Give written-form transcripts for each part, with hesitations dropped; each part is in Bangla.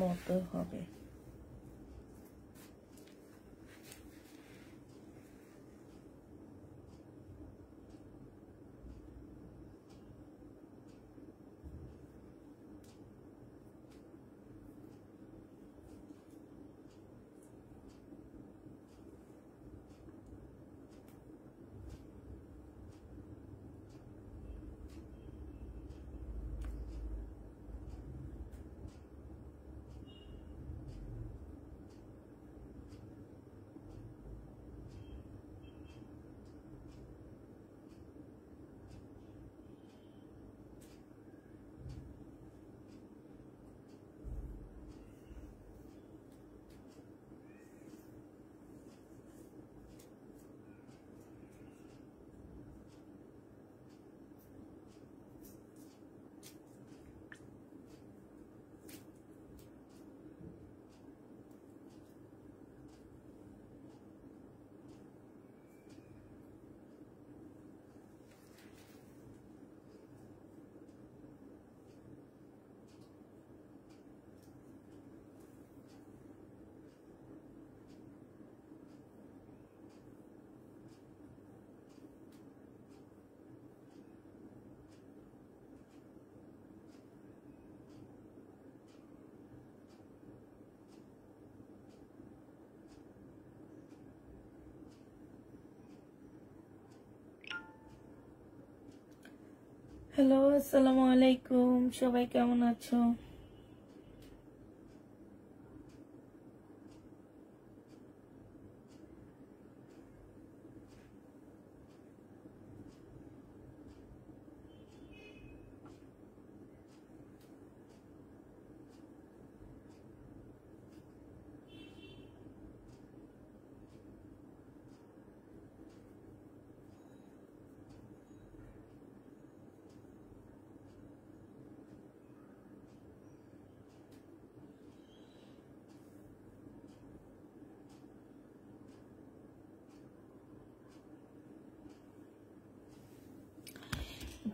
মতো হবে। হ্যালো, আসসালামু আলাইকুম। সবাই কেমন আছো?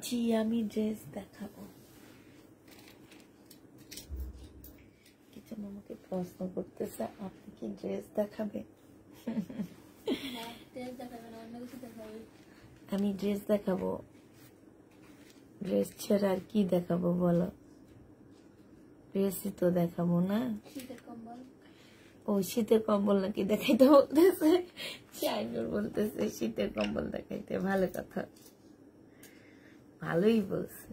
জি, আমি ড্রেস দেখাবো। কিছু আমাকে প্রশ্ন করতেছে, আপনি কি ড্রেস দেখাবে? আমি ড্রেস দেখাবো। ড্রেস ছাড়া আর কি দেখাবো বলো? ড্রেসই তো দেখাবো না। ও শীতের কম্বল নাকি দেখাইতে বলতেছে। শাইনুর বলতেছে শীতের কম্বল দেখাইতে। ভালো কথা, ভালোই বলছে।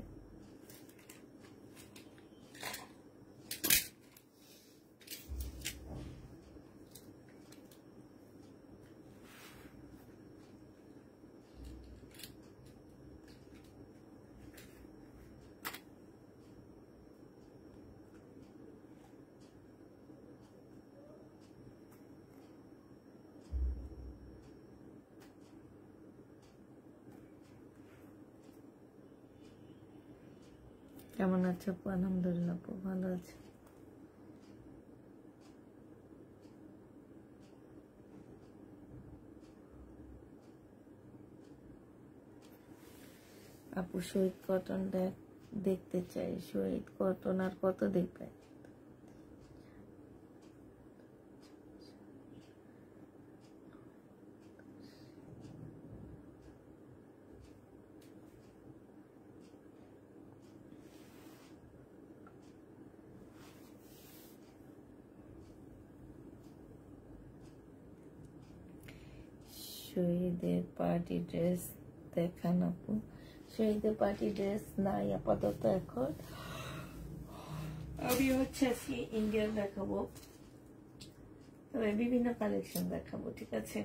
কেমন আছো? আলহামদুলিল্লাহ, খুব ভালো আছি। আপু শহীদ কটন দেখতে চাই। শহীদ কটন আর কত দেখবে? শহীদের পার্টি ড্রেস দেখান আপু। শহীদের পার্টি ড্রেস নাই আপাতত এখন। আমি হচ্ছে আজকে ইন্ডিয়ান দেখাবো, তবে বিভিন্ন কালেকশন দেখাবো, ঠিক আছে?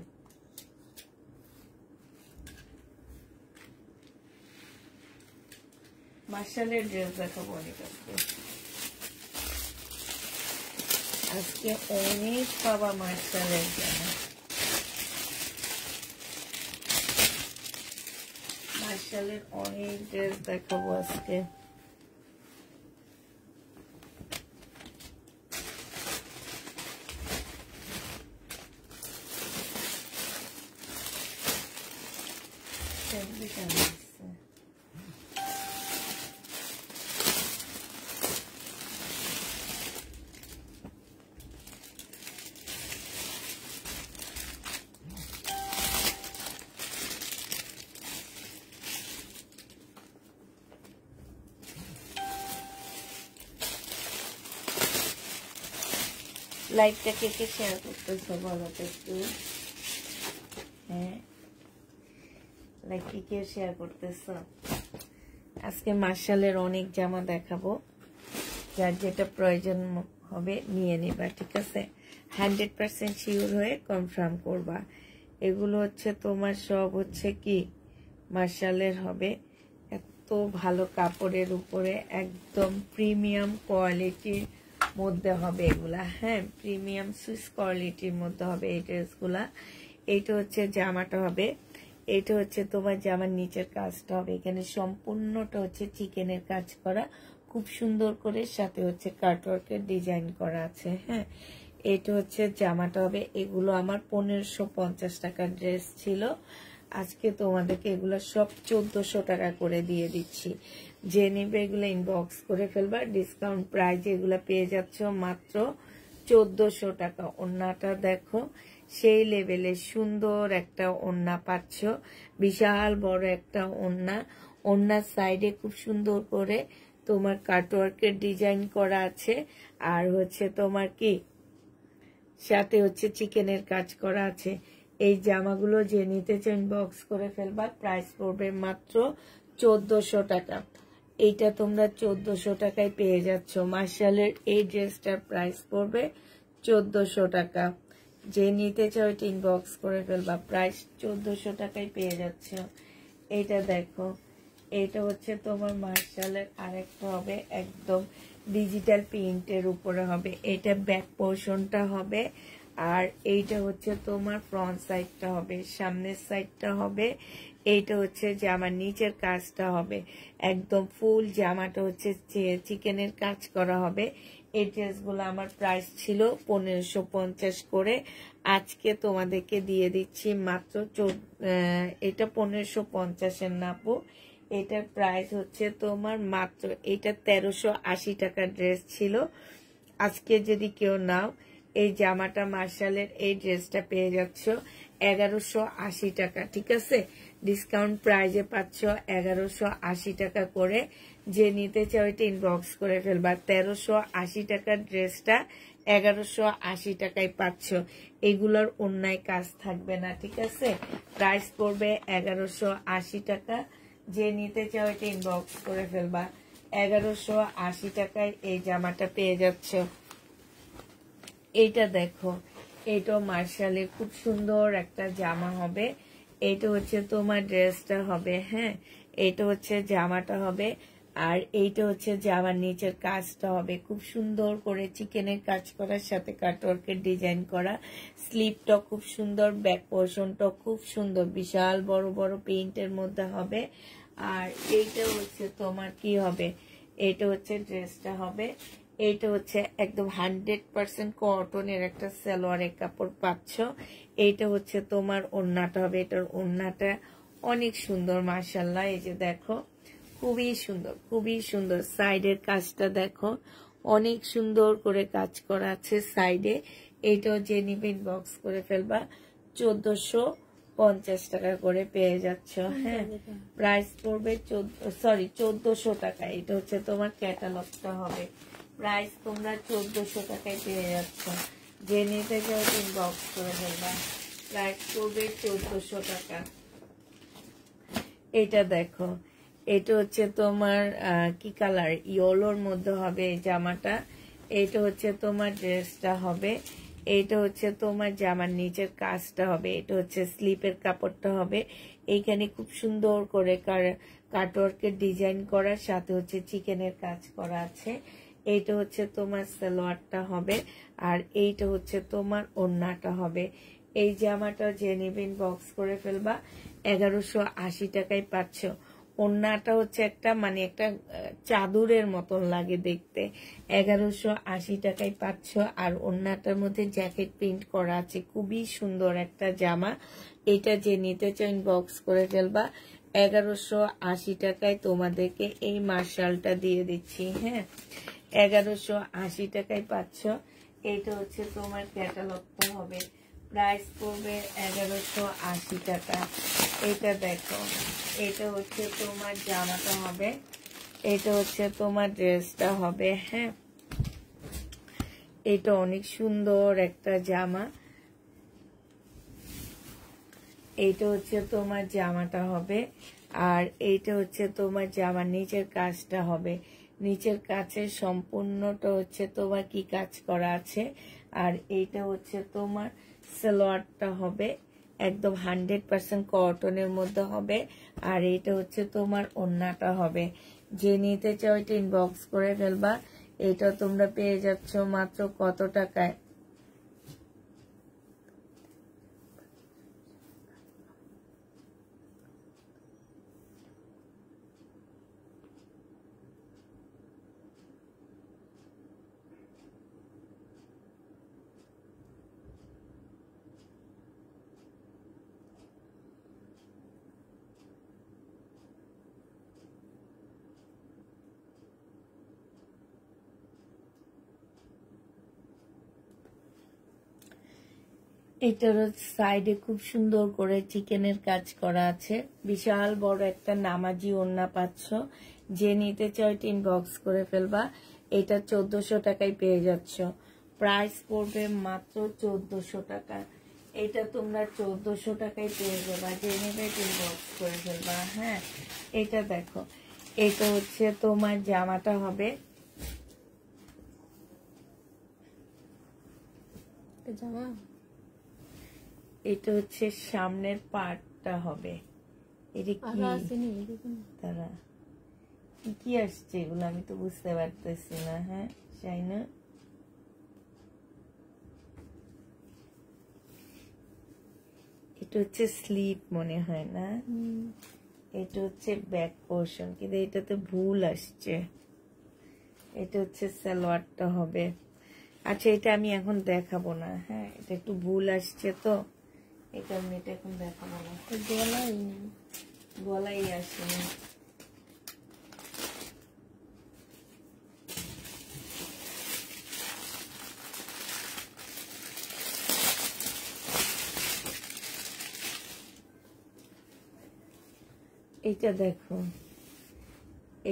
মার্শালের ড্রেস দেখাবো অনেক আজকে। আজকে অনেক পাবা মার্শালের জামা। মার্শালের অনেক ড্রেস দেখাবো আজকে। লাইভটা কে কে শেয়ার করতেছো বলো তো একটু। হ্যাঁ, লাইক কি কে শেয়ার করতেছো। আজকে মার্শালের অনেক জামা দেখাবো, যার যেটা প্রয়োজন হবে নিয়ে নিবা, ঠিক আছে। 100% শিওর হয়ে কনফার্ম করবা। এগুলো হচ্ছে তোমার সব হচ্ছে কি মার্শালের হবে, এত ভালো কাপড়ের উপরে একদম প্রিমিয়াম কোয়ালিটির মধ্যে হবে এগুলা। হ্যাঁ, প্রিমিয়াম সুইস কোয়ালিটির মধ্যে হবে এই ড্রেসগুলা। এইটা হচ্ছে জামাটা হবে, এইটা হচ্ছে তোমার জামার নিচের কাজটা হবে, এখানে সম্পূর্ণটা হচ্ছে চিকেনের কাজ করা, খুব সুন্দর করে, সাথে হচ্ছে কাটওয়ার্কের ডিজাইন করা আছে। হ্যাঁ, এটা হচ্ছে জামাটা হবে। এগুলো আমার 1550 টাকার ড্রেস ছিল, আজকে তোমাদেরকে এগুলো সব 1400 টাকা করে দিয়ে দিচ্ছি। যে নিবে এগুলো ইনবক্স করে ফেলবা, ডিসকাউন্ট প্রাইস এগুলো পেয়ে যাচ্ছ মাত্র 1400 টাকা। ওড়নাটা দেখো, সেই লেভেলে সুন্দর একটা ওড়না পাচ্ছ, বিশাল বড় একটা ওড়না। ওড়নার সাইডে খুব সুন্দর করে তোমার কাটওয়ার্কের ডিজাইন করা আছে, আর হচ্ছে তোমার কি সাথে হচ্ছে চিকেনের কাজ করা আছে। এই জামাগুলো যে নিতে চান ইনবক্স করে ফেলবা, প্রাইস পড়বে মাত্র 1400 টাকা। এইটা তোমরা 1400 টাকায় পেয়ে যাচ্ছ। মার্শালের এই ড্রেসটার প্রাইস পড়বে 1400 টাকা। যে নিতে চাও এটা ইনবক্স করে ফেলবা, প্রাইস 1400 টাকায় পেয়ে যাচ্ছ। এইটা দেখো, এটা হচ্ছে তোমার মার্শালের আরেকটা হবে, একদম ডিজিটাল প্রিন্টের উপরে হবে। এটা ব্যাক পোর্শনটা হবে, আর এইটা হচ্ছে তোমার ফ্রন্ট সাইডটা হবে, সামনের সাইডটা হবে। এইটা হচ্ছে জামার নিচের কাজটা হবে, একদম ফুল জামাটা হচ্ছে চিকেনের কাজ করা হবে। এই ড্রেসগুলো আমার প্রাইস ছিল 1550 করে, আজকে তোমাদেরকে দিয়ে দিচ্ছি মাত্র এটা 1550-এর নাপো। এটার প্রাইস হচ্ছে তোমার মাত্র, এটা 1380 টাকার ড্রেস ছিল, আজকে যদি কেউ নাও এই জামাটা মার্শালের এই ড্রেসটা পেয়ে যাচ্ছ 1180 টাকা, ঠিক আছে। ডিসকাউন্ট প্রাইজে পাচ্ছ 1180 টাকা করে। যে নিতে চাও এটা ইনবক্স করে ফেলবা। 1380 টাকার ড্রেসটা 1180 টাকায় পাচ্ছ। এগুলোর অন্যায় কাজ থাকবে না, ঠিক আছে। প্রাইস পড়বে 1180 টাকা। যে নিতে চাও এটা ইনবক্স করে ফেলবা। 1180 টাকায় এই জামাটা পেয়ে যাচ্ছ। এইটা দেখো, এটা মার্শালের খুব সুন্দর একটা জামা হবে। এটা হচ্ছে তোমার ড্রেসটা হবে। হ্যাঁ, এটা হচ্ছে জামাটা হবে, আর এইটা হচ্ছে জামার নিচের কাজটা হবে, খুব সুন্দর করে চিকেনের কাজ করার সাথে কাটওয়ার্কের ডিজাইন করা। স্লিপটা খুব সুন্দর, ব্যাক পোর্শনটা খুব সুন্দর, বিশাল বড় বড় প্রিন্টের মধ্যে হবে। আর এইটা হচ্ছে তোমার কি হবে, এটা হচ্ছে ড্রেসটা হবে। এইটা হচ্ছে একদম 100% কটনের একটা সালোয়ারের কাপড় পাচ্ছ। এইটা হচ্ছে তোমার ওড়নাটা হবে, এটার ওড়নাটা অনেক সুন্দর মাশাআল্লাহ। এই যে দেখো, খুবই সুন্দর, খুবই সুন্দর। সাইডের কাজটা দেখো, অনেক সুন্দর করে কাজ করা আছে সাইডে। এইটাও যে নিবে ইনবক্স করে ফেলবা, 1450 টাকা করে পেয়ে যাচ্ছ। হ্যাঁ, প্রাইস পড়বে 1400 টাকা। এটা হচ্ছে তোমার ক্যাটালগটা হবে, প্রাইস তোমরা 1400 টাকায় পেয়ে যাচ্ছ। যে নিতে চাও ইনবক্স করে ফেলবা, প্রাইস পড়বে 1400 টাকা। এটা দেখো, এটা হচ্ছে তোমার কি কালার, ইয়েলোর মধ্যে হবে এই জামাটা। এটা হচ্ছে তোমার ড্রেসটা হবে, এইটা হচ্ছে তোমার জামার নিচের কাজটা হবে, এটা হচ্ছে স্লিপের কাপড়টা হবে। এইখানে খুব সুন্দর করে কাটওয়ার্কের ডিজাইন করার সাথে হচ্ছে চিকেনের কাজ করা আছে। এইটা হচ্ছে তোমার সালোয়ারটা হবে, আর এইটা হচ্ছে তোমার ওড়নাটা হবে। এই জামাটা যে নিবেন বক্স করে ফেলবা, 1180 টাকায় পাচ্ছ। ওড়নাটা হচ্ছে একটা মানে একটা চাদরের মতন লাগে দেখতে, 1180 টাকায় পাচ্ছ। আর ওড়নাটার মধ্যে জ্যাকেট প্রিন্ট করা আছে, খুবই সুন্দর একটা জামা। এটা যে নিতে চান বক্স করে ফেলবা, 1180 টাকায় তোমাদেরকে এই মার্শালটা দিয়ে দিচ্ছি। হ্যাঁ, 1180 টাকায় পাচ্ছ। এইটা হচ্ছে তোমার ক্যাটালগটা হবে, প্রাইস পড়বে 1180 টাকা। এটা দেখো, এটা হচ্ছে তোমার জামাটা হবে, এটা হচ্ছে তোমার ড্রেসটা হবে। হ্যাঁ, এটা অনেক সুন্দর একটা জামা। এইটা হচ্ছে তোমার জামাটা হবে, আর এইটা হচ্ছে তোমার জামার নিচের কাজটা হবে। নিচের কাছে সম্পূর্ণটা হচ্ছে তোমার কি কাজ করা আছে, আর এইটা হচ্ছে তোমার সালোয়ারটা হবে একদম 100% কটনের মধ্যে হবে, আর এইটা হচ্ছে তোমার ওড়নাটা হবে। যে নিতে চাও এটা ইনবক্স করে ফেলবা। এটা তোমরা পেয়ে যাচ্ছ মাত্র কত টাকায়? এটার সাইডে খুব সুন্দর করে চিকেনের কাজ করা আছে, বিশাল বড় একটা নামাজি ওড়না পাচ্ছ। যে নিতে চাও এটা ইনবক্স করে ফেলবা। এটা 1400 টাকায় পেয়ে যাচ্ছ। প্রাইস পড়বে মাত্র 1400 টাকা। এটা তোমরা 1400 টাকায় পেয়ে যাবা। যে নেবে ইনবক্স করে ফেলবা। হ্যাঁ, এটা দেখো, এটা হচ্ছে তোমার জামাটা হবে। জামা এটা হচ্ছে সামনের পার্টটা হবে। এটা কি তারা কি আসছে এগুলো আমি তো বুঝতে পারতেছি না। হ্যাঁ শাইনা, এটা হচ্ছে স্লিপ মনে হয় না, এটা হচ্ছে ব্যাক পোর্শন, কিন্তু এটাতে ভুল আসছে। এটা হচ্ছে সালোয়ারটা হবে। আচ্ছা, এটা আমি এখন দেখাবো না। হ্যাঁ, এটা একটু ভুল আসছে তো এই কারণে এটা এখন দেখাবো না। গলাই আসেনি। এটা দেখো,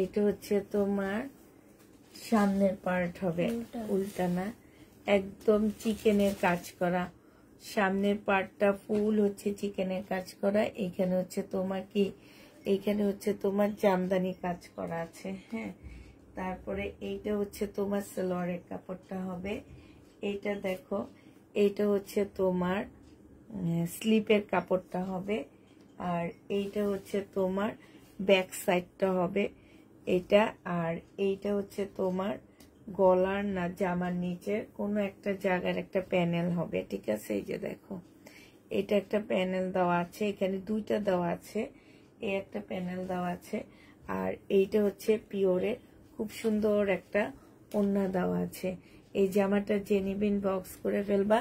এটা হচ্ছে তোমার সামনের পার্ট হবে, উল্টা না, একদম চিকেনের কাজ করা। সামনের পার্টটা ফুল হচ্ছে চিকেনের কাজ করা। এখানে হচ্ছে তোমার কি, এইখানে হচ্ছে তোমার জামদানি কাজ করা আছে। হ্যাঁ, তারপরে এইটা হচ্ছে তোমার সালোয়ারের কাপড়টা হবে। এইটা দেখো, এইটা হচ্ছে তোমার স্লিপের কাপড়টা হবে, আর এইটা হচ্ছে তোমার ব্যাক সাইডটা হবে এটা, আর এইটা হচ্ছে তোমার গলার না জামার নিচের কোনো একটা জায়গার একটা প্যানেল হবে। ঠিক আছে, এই যে দেখো, এটা একটা প্যানেল দেওয়া আছে, এখানে দুইটা দেওয়া আছে, এই একটা প্যানেল দেওয়া আছে, আর এইটা হচ্ছে পিওরের খুব সুন্দর একটা ওড়না দেওয়া আছে। এই জামাটা যে নিবেন বক্স করে ফেলবা।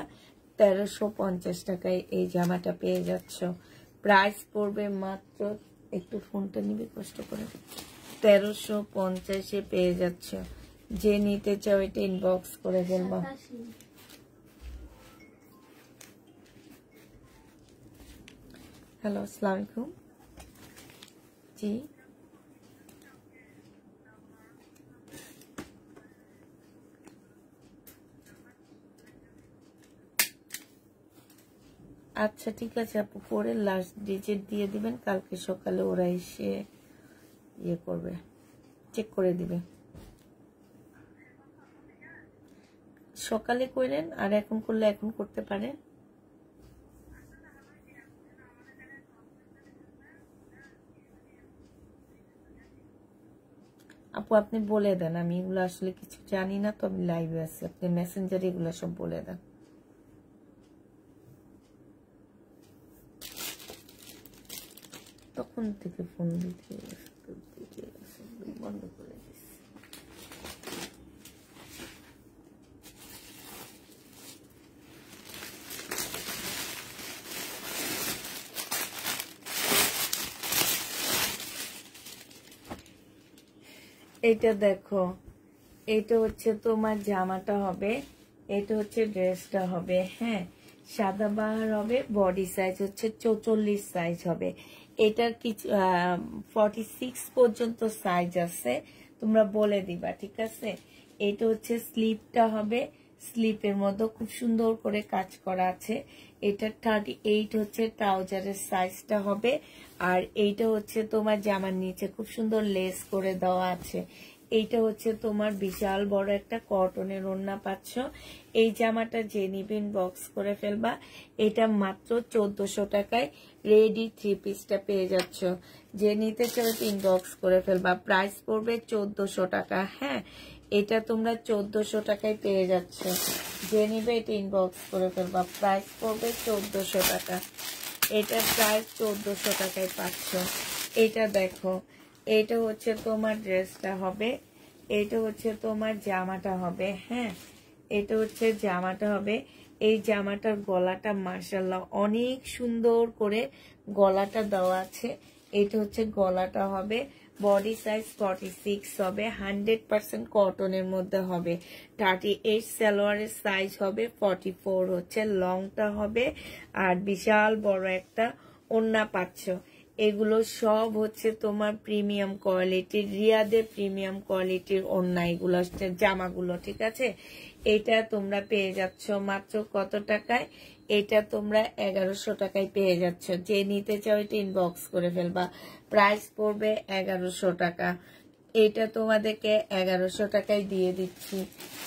1350 টাকায় এই জামাটা পেয়ে যাচ্ছ। প্রাইস পড়বে মাত্র, একটু ফোনটা নিবে কষ্ট করে, 1350-এ পেয়ে যাচ্ছ। যে নিতে চাও এটা ইনবক্স করে ফেলবা। হ্যালো, আসসালামু আলাইকুম। জি, আচ্ছা ঠিক আছে আপু, করে লাস্ট ডিজিট দিয়ে দিবেন। কালকে সকালে ওরা এসে ইয়ে করবে, চেক করে দিবে। সকালে করেন, আর এখন করলে এখন করতে পারেন। আপু আপনি বলে দেন, আমি এগুলো আসলে কিছু জানি না তো, আমি লাইভে আছি, আপনি মেসেঞ্জারে এগুলো সব বলে দেন। তখন থেকে ফোন দিতে বন্ধ করে দিচ্ছি। এইটা দেখো, এইটা হচ্ছে তোমার জামাটা হবে, এটা হচ্ছে ড্রেসটা হবে। হ্যাঁ, সাদাবাহার হবে, বডি সাইজ হচ্ছে 44 সাইজ হবে। এটার কিছু 46 পর্যন্ত সাইজ আছে, তোমরা বলে দিবা। ঠিক আছে, এটা হচ্ছে স্লিপটা হবে, স্লিপের মধ্যে খুব সুন্দর করে কাজ করা আছে। এটা 38 হচ্ছে ট্রাউজারের সাইজটা হবে। আর এইটা হচ্ছে তোমার জামার নিচে খুব সুন্দর লেস করে দেওয়া আছে। এইটা হচ্ছে তোমার বিশাল বড় একটা কটনের ওড়না পাচ্ছ। এই জামাটা যে নিবেন বক্স করে ফেলবা। এটা মাত্র 1400 টাকায় রেডি 3 পিসটা পেয়ে যাচ্ছ। যে নিতে চাও ইনবক্স করে ফেলবা। প্রাইস পড়বে 1400 টাকা। হ্যাঁ, এটা তোমরা 1400 টাকায় পেয়ে যাচ্ছ। যে নিবে এটা ইনবক্স করে ফেলবা। প্রাইস পড়বে 1400 টাকা। এটা প্রাইস 1400 টাকায় পাচ্ছ। এটা দেখো, এটা হচ্ছে তোমার ড্রেসটা হবে, এটা হচ্ছে তোমার জামাটা হবে। হ্যাঁ, এটা হচ্ছে জামাটা হবে। এই জামাটার গলাটা মাশাআল্লাহ অনেক সুন্দর করে গলাটা দেওয়া আছে। এটা হচ্ছে গলাটা হবে। বডি সাইজ 46 হবে। 100% কটনের মধ্যে হবে। 38 সালোয়ারের সাইজ হবে। 44 হচ্ছে লংটা হবে। আর বিশাল বড় একটা ওড়না পাচ্ছ। এগুলো সব হচ্ছে তোমার প্রিমিয়াম কোয়ালিটির, রিয়াদের প্রিমিয়াম কোয়ালিটির ওড়না এগুলো হচ্ছে জামাগুলো, ঠিক আছে। এটা তোমরা পেয়ে যাচ্ছ মাত্র কত টাকায়? এটা তোমরা 1100 টাকায় পেয়ে যাচ্ছ। যে নিতে চাও এটা ইনবক্স করে ফেলবা। প্রাইস পড়বে 1100 টাকা। এটা তোমাদেরকে 1100 টাকায় দিয়ে দিচ্ছি।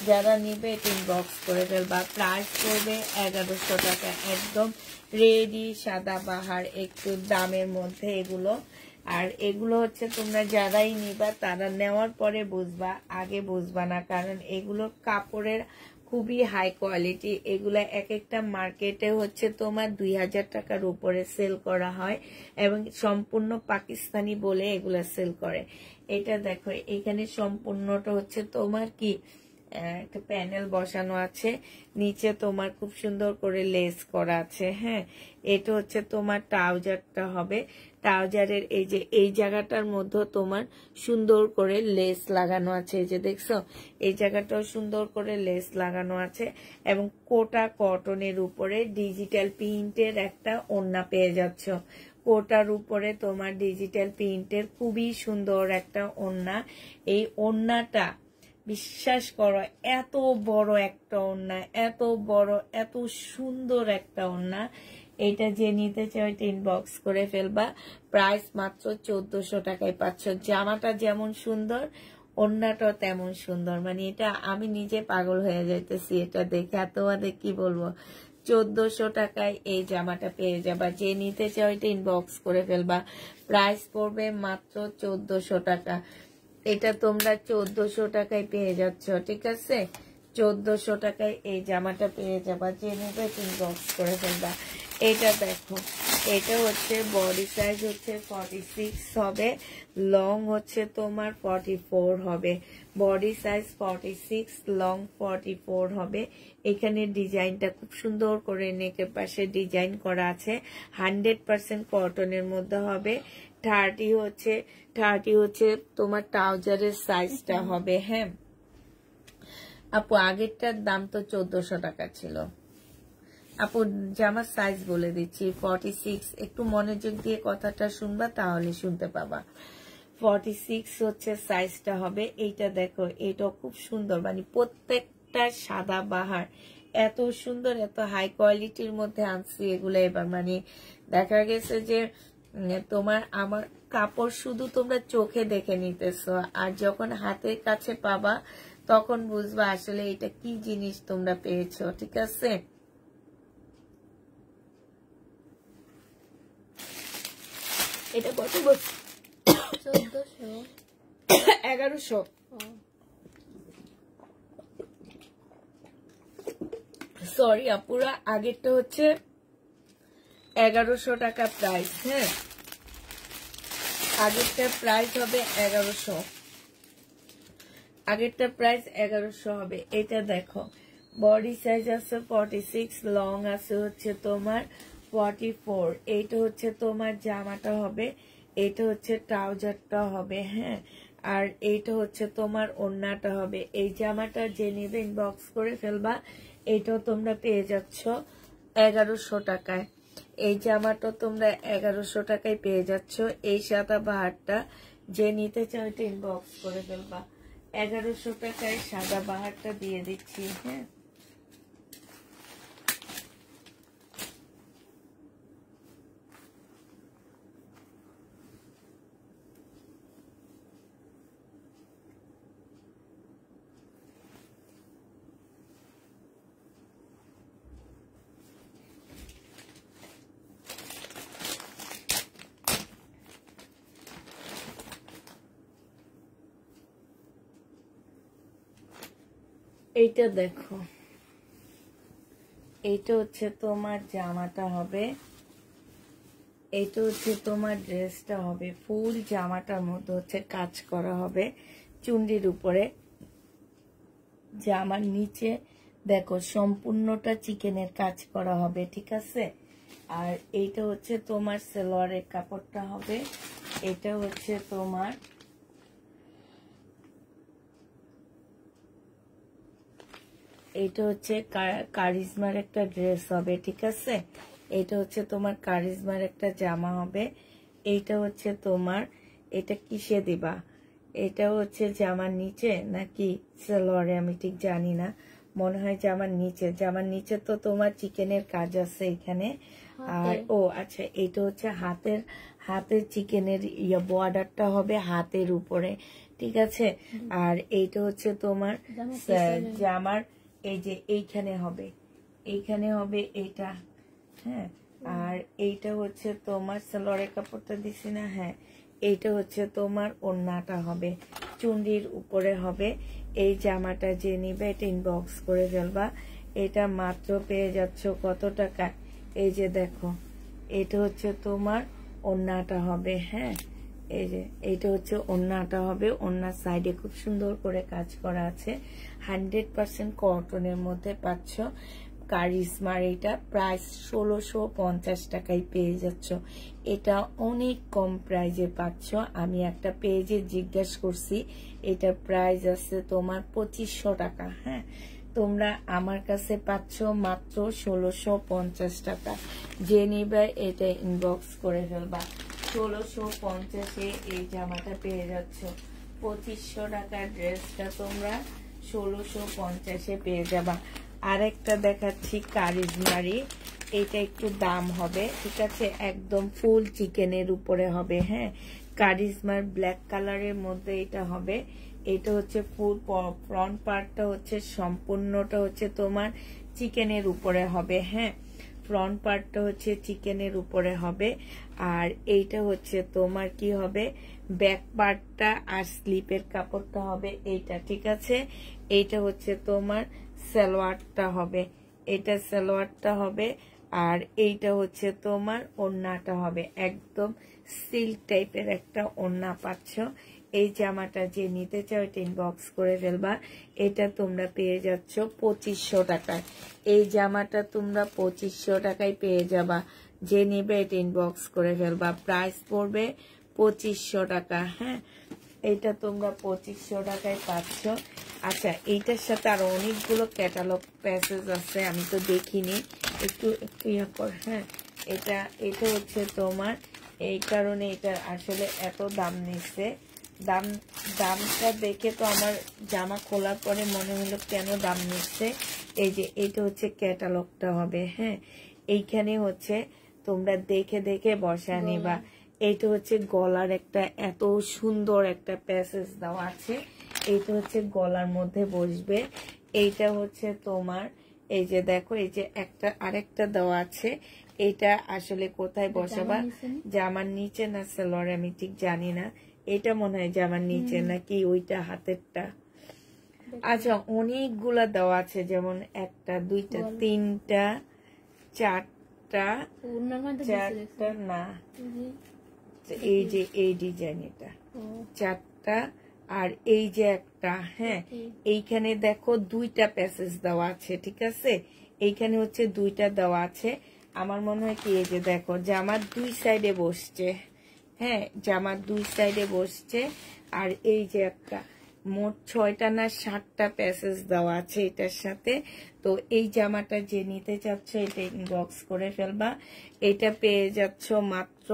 যারা নিবে এটা ইনবক্স করে ফেলবা। প্রাইস পড়বে 1100 টাকা। একদম রেডি সাদাবাহার একটু দামের মধ্যে এগুলো। আর এগুলো হচ্ছে তোমরা যারাই নিবা তারা নেওয়ার পরে বুঝবা, আগে বুঝবা না। কারণ এগুলো কাপড়ের খুবই হাই কোয়ালিটি। এগুলা এক একটা মার্কেটে হচ্ছে তোমার 2000 টাকার উপরে সেল করা হয় এবং সম্পূর্ণ পাকিস্তানি বলে এগুলা সেল করে। এটা দেখো, এখানে সম্পূর্ণটা হচ্ছে তোমার কি একটা প্যানেল বসানো আছে। নিচে তোমার খুব সুন্দর করে লেস করা আছে। হ্যাঁ, এটা হচ্ছে তোমার ট্রাউজারটা হবে। ট্রাউজারের এই যে এই জায়গাটার মধ্যে তোমার সুন্দর করে লেস লাগানো আছে। এই যে দেখছো, এই জায়গাটাও সুন্দর করে লেস লাগানো আছে এবং কোটা কটনের উপরে ডিজিটাল প্রিন্টের একটা ওড়না পেয়ে যাচ্ছ। কোটার উপরে তোমার ডিজিটাল প্রিন্টের খুবই সুন্দর একটা ওড়না। এই ওড়নাটা বিশ্বাস করো এত বড় একটা ওড়না, এত বড়, এত সুন্দর একটা ওড়না। এটা যে নিতে চাও এটা ইনবক্স করে ফেলবা। প্রাইস মাত্র 1400 টাকায় পাচ্ছ। জামাটা যেমন সুন্দর ওড়নাটাও তেমন সুন্দর। মানে এটা আমি নিজে পাগল হয়ে যাইতেছি এটা দেখে। আর তোমাদের কি বলবো, 1400 টাকায় এই জামাটা পেয়ে যাবা। যে নিতে চাও এটা ইনবক্স করে ফেলবা। প্রাইস পড়বে মাত্র 1400 টাকা। এটা তোমরা 1400 টাকায় পেয়ে যাচ্ছ, ঠিক আছে। 1400 টাকায় এই জামাটা পেয়ে যাবা। যে নেবে ইনবক্স করে ফেলবা। এটা দেখো, এটা হচ্ছে বডি সাইজ হচ্ছে 46 হবে, লং হচ্ছে তোমার 44 হবে। বডি সাইজ 46, লং 44 হবে। এখানে ডিজাইনটা খুব সুন্দর করে নেকের পাশে ডিজাইন করা আছে। 100% কটনের মধ্যে হবে। 30 হচ্ছে তোমার ট্রাউজারের সাইজটা হবে। হ্যাঁ আপু, আগেরটার দাম তো 1400 টাকা ছিল। আপু জামার সাইজ বলে দিচ্ছি 46। একটু মনোযোগ দিয়ে কথাটা শুনবা, তাহলে শুনতে পাবা। 46 হচ্ছে সাইজটা হবে। এইটা দেখো, এটা খুব সুন্দর, মানে প্রত্যেকটা সাদা বাহার এত সুন্দর, এত হাই কোয়ালিটির মধ্যে আনছি এগুলো এবার। মানে দেখা গেছে যে তোমার আমার কাপড় শুধু তোমরা চোখে দেখে নিতেছো, আর যখন হাতের কাছে পাবা তখন বুঝবা আসলে এটা কি জিনিস তোমরা পেয়েছো, ঠিক আছে। এটা কত বলছো? 1100। সরি আপুরা, আগেরটা হচ্ছে 1100 টাকা প্রাইস। হ্যাঁ, আগেরটা প্রাইস হবে 1100। আগেরটা প্রাইস 1100 হবে। এটা দেখো, বডি সাইজ আছে 46, লং আছে হচ্ছে তোমার 44। এইটা হচ্ছে তোমার জামাটা হবে, এটা হচ্ছে ট্রাউজারটা হবে। হ্যাঁ, আর এইটা হচ্ছে তোমার ওড়নাটা হবে। এই জামাটা যে নেবে ইনবক্স করে ফেলবা। এইটাও তোমরা পেয়ে যাচ্ছ 1100 টাকায়। এই জামাটা তোমরা 1100 টাকায় পেয়ে যাচ্ছ। এই সাদা বাহারটা যে নিতে চাও এটা ইনবক্স করে ফেলবা। 1100 টাকায় সাদা বাহারটা দিয়ে দিচ্ছি। হ্যাঁ, এইটা দেখো, এইটা হচ্ছে তোমার জামাটা হবে, এইটা হচ্ছে তোমার ড্রেসটা হবে। ফুল জামাটার মধ্যে হচ্ছে কাজ করা হবে চুন্ডির উপরে। জামার নিচে দেখো সম্পূর্ণটা চিকেনের কাজ করা হবে, ঠিক আছে। আর এইটা হচ্ছে তোমার সালোয়ারের কাপড়টা হবে। এটা হচ্ছে তোমার এইটা হচ্ছে কারিজমার একটা ড্রেস হবে, ঠিক আছে। এটা হচ্ছে তোমার কারিজমার একটা জামা হবে। এইটা হচ্ছে তোমার, এটা কিসে দিবা, এটা হচ্ছে জামার নিচে নাকি সালোয়ারে আমি ঠিক জানি না, মনে হয় জামার নিচে। জামার নিচে তো তোমার চিকেনের কাজ আছে এখানে। আর ও আচ্ছা, এটা হচ্ছে হাতের চিকেনের বর্ডারটা হবে হাতের উপরে, ঠিক আছে। আর এইটা হচ্ছে তোমার জামার এই যে এইখানে হবে, এইখানে হবে এইটা, হ্যাঁ। আর এইটা হচ্ছে তোমার সালোয়ারের কাপড়টা দিছি না, হ্যাঁ। এইটা হচ্ছে তোমার ওড়নাটা হবে, চুন্ডির উপরে হবে। এই জামাটা যে নিবে এটা ইনবক্স করে ফেলবা। এটা মাত্র পেয়ে যাচ্ছ কত টাকা, এই যে দেখো, এটা হচ্ছে তোমার ওড়নাটা হবে, হ্যাঁ। এই যে এইটা হচ্ছে ওড়নাটা হবে। ওড়নার সাইডে খুব সুন্দর করে কাজ করা আছে। 100% কটনের মধ্যে পাচ্ছ। কারিজমার এটা প্রাইস 1650 টাকায় পেয়ে যাচ্ছ। এটা অনেক কম প্রাইজে পাচ্ছ। আমি একটা পেজে জিজ্ঞাসা করছি, এটার প্রাইস আছে তোমার 2500 টাকা, হ্যাঁ। তোমরা আমার কাছে পাচ্ছ মাত্র 1650 টাকা। যে নিবে এটা ইনবক্স করে ফেলবা। 1650-এ এই জামাটা পেয়ে যাচ্ছ। 2500 টাকার ড্রেসটা তোমরা 1650-এ পেয়ে যাবা। আরেকটা দেখাচ্ছি কারিজমারি, এটা একটু দাম হবে, ঠিক আছে। একদম ফুল চিকেনের উপরে হবে, হ্যাঁ। কারিজমার ব্ল্যাক কালারের মধ্যে এটা হবে। এটা হচ্ছে ফুল ফ্রন্ট পার্টটা হচ্ছে সম্পূর্ণটা হচ্ছে তোমার চিকেনের উপরে হবে, হ্যাঁ। ফ্রন্ট পার্টটা হচ্ছে চিকেনের উপরে হবে। আর এইটা হচ্ছে তোমার কি হবে, ব্যাক পার্টটা আর স্লিপের কাপড়টা হবে এইটা, ঠিক আছে। এইটা হচ্ছে তোমার সালোয়ারটা হবে, এটা সালোয়ারটা হবে। আর এইটা হচ্ছে তোমার ওড়নাটা হবে, একদম সিল্ক টাইপের একটা ওড়না পাচ্ছ। এই জামাটা যে নিতে চাও এটা ইনবক্স করে ফেলবা। এটা তোমরা পেয়ে যাচ্ছ 2500 টাকায়। এই জামাটা তোমরা 2500 টাকায় পেয়ে যাবা। যে নিবে এটা ইনবক্স করে ফেলবা। প্রাইস পড়বে 2500 টাকা, হ্যাঁ। এটা তোমরা 2500 টাকায় পাচ্ছ। আচ্ছা, এইটার সাথে আরো অনেকগুলো ক্যাটালগ প্যাসেজ আছে, আমি তো দেখিনি, একটু ইয়ে কর, হ্যাঁ। এটা হচ্ছে তোমার, এই কারণে এটা আসলে এত দাম নিচ্ছে। দামটা দেখে তো আমার জামা খোলার পরে মনে হলো কেন দাম নিচ্ছে। এই যে এইটা হচ্ছে ক্যাটালগটা হবে, হ্যাঁ। এইখানে হচ্ছে তোমরা দেখে দেখে বসা নিবা। এইটা হচ্ছে গলার একটা এত সুন্দর একটা প্যাসেজ দেওয়া আছে, এইটা হচ্ছে গলার মধ্যে বসবে। এইটা হচ্ছে তোমার, এই যে দেখো, এই যে আরেকটা দেওয়া আছে। এটা আসলে কোথায় বসাবা, জামার নিচে না সালোয়ারে আমি ঠিক জানি না। এটা মনে হয় জামার নিচে নাকি ওইটা হাতেরটা। আচ্ছা, অনেকগুলা দেওয়া আছে, যেমন 1 2 3 4টা না, এই যে এই ডিজাইন, এটা 4টা। আর এই যে একটা, হ্যাঁ। এইখানে দেখো 2টা প্যাসেজ দেওয়া আছে, ঠিক আছে। এইখানে হচ্ছে 2টা দেওয়া আছে। আমার মনে হয় কি, এই যে দেখো জামার 2 সাইডে বসছে, হ্যাঁ, জামার 2 সাইডে বসছে। আর এই যে একটা, মোট 6টা না 7টা প্যাসেজ দেওয়া আছে এটার সাথে। তো এই জামাটা যে নিতে চাচ্ছ এটা ইনবক্স করে ফেলবা। এটা পেয়ে যাচ্ছ মাত্র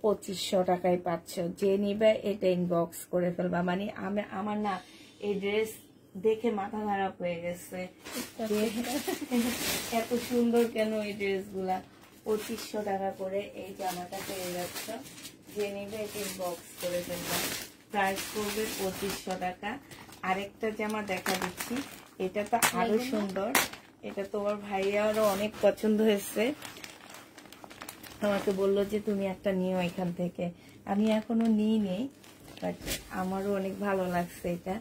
2500 টাকায় পাচ্ছ। যে নিবে এটা ইনবক্স করে ফেলবা। মানে আমার না এই ড্রেস দেখে মাথা খারাপ হয়ে গেছে, এত সুন্দর কেন এই ড্রেসগুলা। 2500 টাকা করে এই জামাটা পেয়ে যাচ্ছ। যে নিবে এটা ইনবক্স করে ফেলবা। প্রাইস পড়বে 2500 টাকা। আরেকটা জামা দেখা দিচ্ছি, এটা তো আরো সুন্দর। এটা তোমার ভাইয়ারও অনেক পছন্দ হয়েছে, আমাকে বললো যে তুমি একটা নিও এখান থেকে। আমি এখনো নিইনি, বাট আমারও অনেক ভালো লাগছে এটা।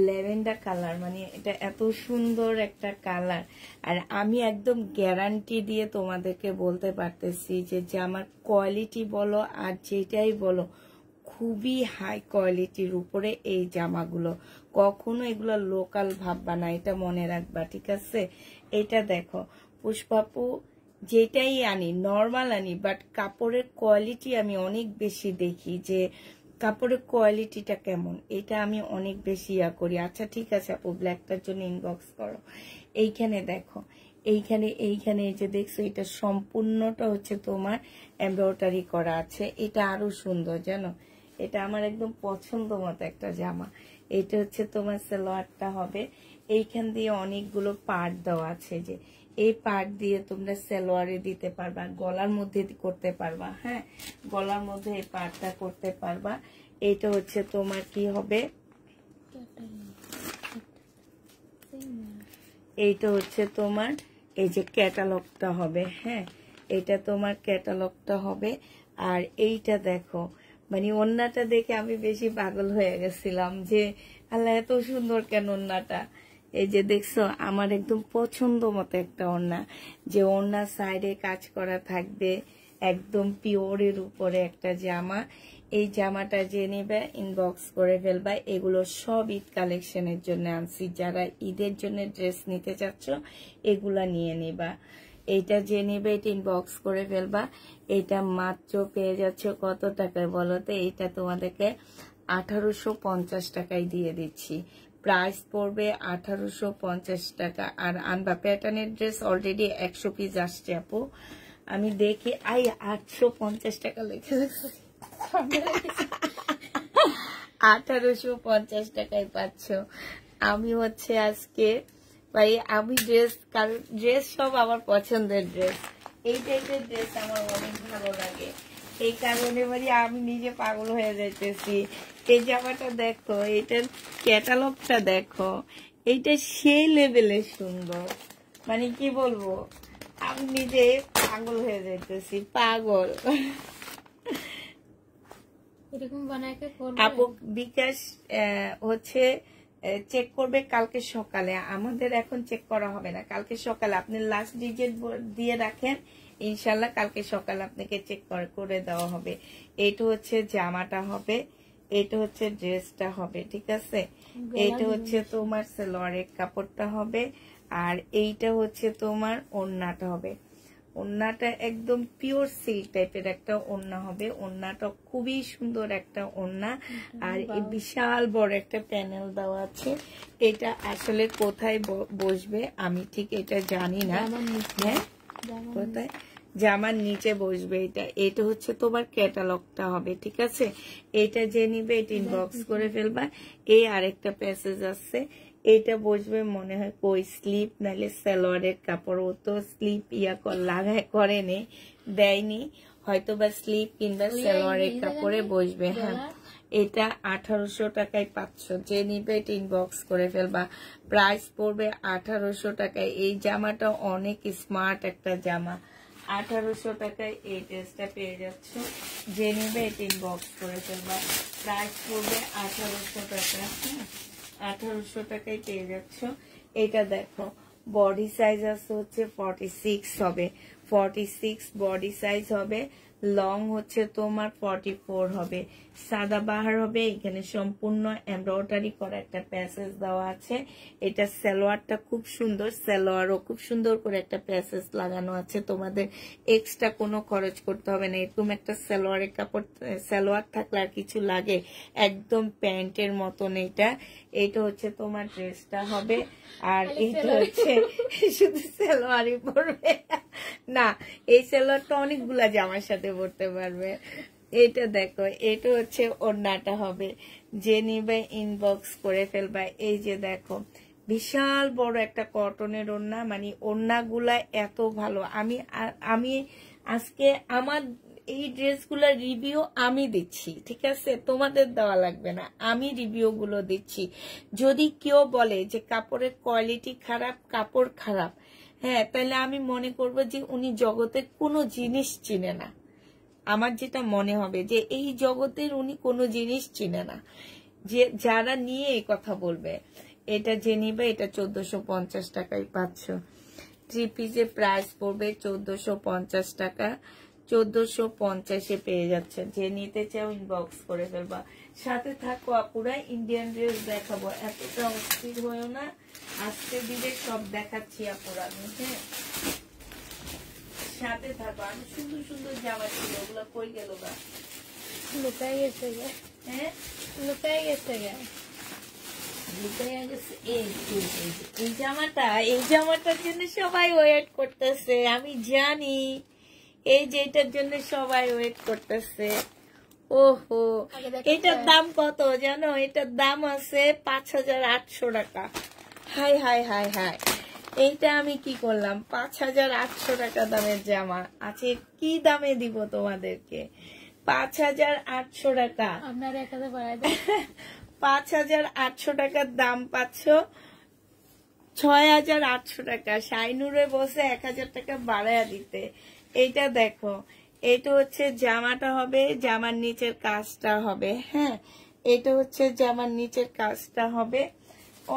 ল্যাভেন্ডার কালার, মানে এটা এত সুন্দর একটা কালার। আর আমি একদম গ্যারান্টি দিয়ে তোমাদেরকে বলতে পারতেছি যে জামার কোয়ালিটি বলো আর যেটাই বলো খুবই হাই কোয়ালিটির উপরে এই জামাগুলো, কখনো এগুলো লোকাল ভাববা না, এটা মনে রাখবা, ঠিক আছে? এটা দেখো পুষ্পাপু, যেটাই আনি নর্মাল আনি, বাট কাপড়ের কোয়ালিটি আমি অনেক বেশি দেখি যে কাপড়ের কোয়ালিটিটা কেমন, এটা আমি অনেক বেশি ইয়া করি। আচ্ছা ঠিক আছে আপু, ব্ল্যাকটার জন্য ইনবক্স করো। এইখানে দেখো, এইখানে এই যে দেখছো, এটা সম্পূর্ণটা হচ্ছে তোমার এমব্রয়ডারি করা আছে। এটা আরো সুন্দর জানো, এটা আমার একদম পছন্দ মতো একটা জামা। এটা হচ্ছে তোমার সালোয়ারটা হবে, এইখান দিয়ে অনেকগুলো পার্ট দেওয়া আছে, যে এই পার্ট দিয়ে তোমরা সালোয়ারে দিতে পারবা, গলার মধ্যে করতে পারবা। হ্যাঁ, গলার মধ্যে এই পার্টটা করতে পারবা। এটা হচ্ছে তোমার কি হবে, এইটা হচ্ছে তোমার এই যে ক্যাটালগটা হবে। হ্যাঁ, এটা তোমার ক্যাটালগটা হবে। আর এইটা দেখো, মানে ওড়নাটা দেখে আমি বেশি পাগল হয়ে গেছিলাম যে আল্লাহ এত সুন্দর কেন ওড়নাটা। এই যে দেখছো, আমার একদম পছন্দ মতো একটা ওড়না, যে ওড়নার সাইডে কাজ করা থাকবে, একদম পিওরের উপরে একটা জামা। এই জামাটা যে নেবে ইনবক্স করে ফেলবা। এগুলো সব ঈদ কালেকশনের জন্য আনছি, যারা ঈদের জন্য ড্রেস নিতে চাচ্ছ এগুলা নিয়ে নিবা। এইটা যে নেবে এটা ইনবক্স করে ফেলবা। এটা মাত্র পেয়ে যাচ্ছ কত টাকায় বলো তো? এইটা তোমাদেরকে 1850 টাকায় দিয়ে দিচ্ছি। প্রাইস পড়বে 1850 টাকা। আর আনবা প্যাটার্নের ড্রেস অলরেডি 100 পিস আসছে আপু, আমি দেখি। 850 টাকা লিখে 1850 টাকায় পাচ্ছ। আমি হচ্ছে আজকে ভাই, আমি ড্রেস সব আমার পছন্দের ড্রেস, এই টাইপের ড্রেস আমার অনেক ভালো লাগে। এই কারণে মানে আমি নিজে পাগল হয়ে যাইতেছি। এই জামাটা দেখো, এটার ক্যাটালগটা দেখো, এইটা সেই লেভেলের সুন্দর, মানে কি বলবো, আমি নিজে পাগল হয়ে যাইতেছি, পাগল। আপু বিকাশ হচ্ছে চেক করবে কালকে সকালে, আমাদের এখন চেক করা হবে না, কালকে সকালে আপনি লাস্ট ডিজিট দিয়ে রাখেন, ইনশাল্লাহ কালকে সকালে আপনাকে চেক করে দেওয়া হবে। এটা হচ্ছে জামাটা হবে, এটা হচ্ছে ড্রেসটা হবে, ঠিক আছে? এইটা হচ্ছে তোমার সালোয়ারের কাপড়টা হবে, আর এইটা হচ্ছে তোমার ওড়নাটা হবে। ওড়নাটা একদম পিওর সিল্ক টাইপের একটা ওড়না হবে, ওড়নাটা খুবই সুন্দর একটা ওড়না। আর এই বিশাল বড় একটা প্যানেল দেওয়া আছে। এটা আসলে কোথায় বসবে আমি ঠিক এটা জানি না, হ্যাঁ কোথায়, জামার নিচে বসবে। এটা হচ্ছে তোমার ক্যাটালগটা হবে, ঠিক আছে? এটা যে নিবে এটা ইনবক্স করে ফেলবা। এই আরেকটা প্যাসেজ আছে, এটা বসবে মনে হয় কই স্লিপ নাহলে সালোয়ারের কাপড়, ও তো স্লিপ লাগায় করেনি, দেয়নি হয়তো, বা স্লিপ কিংবা সালোয়ারের কাপড়ে বসবে। হ্যাঁ, এটা 1800 টাকায় পাচ্ছ, যে নিবে এটা ইনবক্স করে ফেলবা। প্রাইস পড়বে 1800 টাকায়। এই জামাটা অনেক স্মার্ট একটা জামা, 1800 টাকায় এই ড্রেসটা পেয়ে যাচ্ছ, যে নিবে এটা ইনবক্স করে ফেলবা। প্রাইস পড়বে 1800 টাকা। 1800 টাকায় পেয়ে যাচ্ছ। এটা দেখো, বডি সাইজ আছে হচ্ছে 46 হবে, 46 বডি সাইজ হবে। লং হচ্ছে তোমার 44 হবে, সাদা বাহার হবে। এখানে সম্পূর্ণ এমব্রয়ডারি করা একটা প্যাসেজ দেওয়া আছে। এটা সালোয়ারটা খুব সুন্দর, সালোয়ারও খুব সুন্দর করে একটা প্যাসেজ লাগানো আছে, তোমাদের এক্সট্রা কোনো খরচ করতে হবে না। এরকম একটা সালোয়ারের কাপড়, সালোয়ার থাকলে আর কিছু লাগে, একদম প্যান্টের মতন। এইটা হচ্ছে তোমার ড্রেসটা হবে। আর এইটা হচ্ছে শুধু সালোয়ারই পরবে না, এই সালোয়ারটা অনেকগুলা জামার সাথে পরতে পারবে। এটা দেখো, এটা হচ্ছে ওড়নাটা হবে, যে নিবে ইনবক্স করে ফেলবা। এই যে দেখো, বিশাল বড় একটা কটনের ওড়না, মানে ওড়নাগুলা এত ভালো। আমি আজকে আমার এই ড্রেসগুলোর রিভিউ আমি দিচ্ছি, ঠিক আছে? তোমাদের দেওয়া লাগবে না, আমি রিভিউ গুলো দিচ্ছি। যদি কেউ বলে যে কাপড়ের কোয়ালিটি খারাপ, কাপড় খারাপ, হ্যাঁ, তাহলে আমি মনে করব যে উনি জগতের কোনো জিনিস চিনে না। আমার যেটা মনে হবে যে এই জগতের উনি কোনো জিনিস চিনে না। যে যারা নিয়ে এই কথা বলবে, এটা যে নিবে এটা 1450 টাকায় পাচ্ছ। 3 পিসের প্রাইস পড়বে 1450 টাকা। 1450-এ পেয়ে যাচ্ছে। যে নিতে চাও ইনবক্স করে ফেলবা। সাথে থাকো আপুরা, ইন্ডিয়ান ড্রেস দেখাবো, এতটা অস্থির হয়েও না, আজকে দিলে সব দেখাচ্ছি আপুরা আমি। হ্যাঁ, সাথে থাকো। আমি সুন্দর সুন্দর জামা ছিল, ওগুলো কই গেল বা? লুকাই গেছে গে। হ্যাঁ, লুকাই গেছে গে। এই জামাটার জন্য সবাই ওয়েট করতেছে, আমি জানি। এই যে এটার জন্য সবাই ওয়েট করতেছে। ওহো, এটার দাম কত জানো? এটার দাম আছে 5800 টাকা। হাই হাই হাই হাই, এইটা আমি কি করলাম? 5800 টাকা দামের জামা আছে। কি দামে দিব তোমাদেরকে? 5800 টাকা। আপনার 5800 টাকার দাম পাচ্ছ 6800 টাকা। শাইনুরে বসে 1000 টাকা বাড়ায়া দিতে। এইটা দেখো, এটা হচ্ছে জামাটা হবে, জামার নিচের কাজটা হবে। হ্যাঁ, এটা হচ্ছে জামার নিচের কাজটা হবে,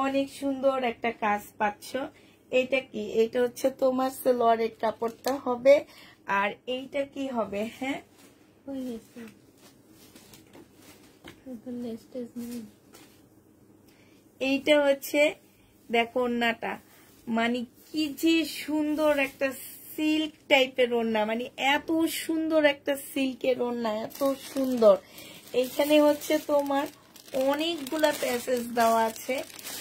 অনেক সুন্দর একটা কাজ পাচ্ছ। এটা কি? এটা হচ্ছে তোমার সেলোয়ারের কাপড়টা হবে। আর এইটা কি হবে? হ্যাঁ, এইটা হচ্ছে দেখো ওড়নাটা, মানে কি যে সুন্দর একটা সিল্ক টাইপের ওড়না, মানে এত সুন্দর একটা সিল্কের ওড়না, এত সুন্দর। এইখানে হচ্ছে তোমার অনেকগুলা প্যাসেজ দেওয়া আছে,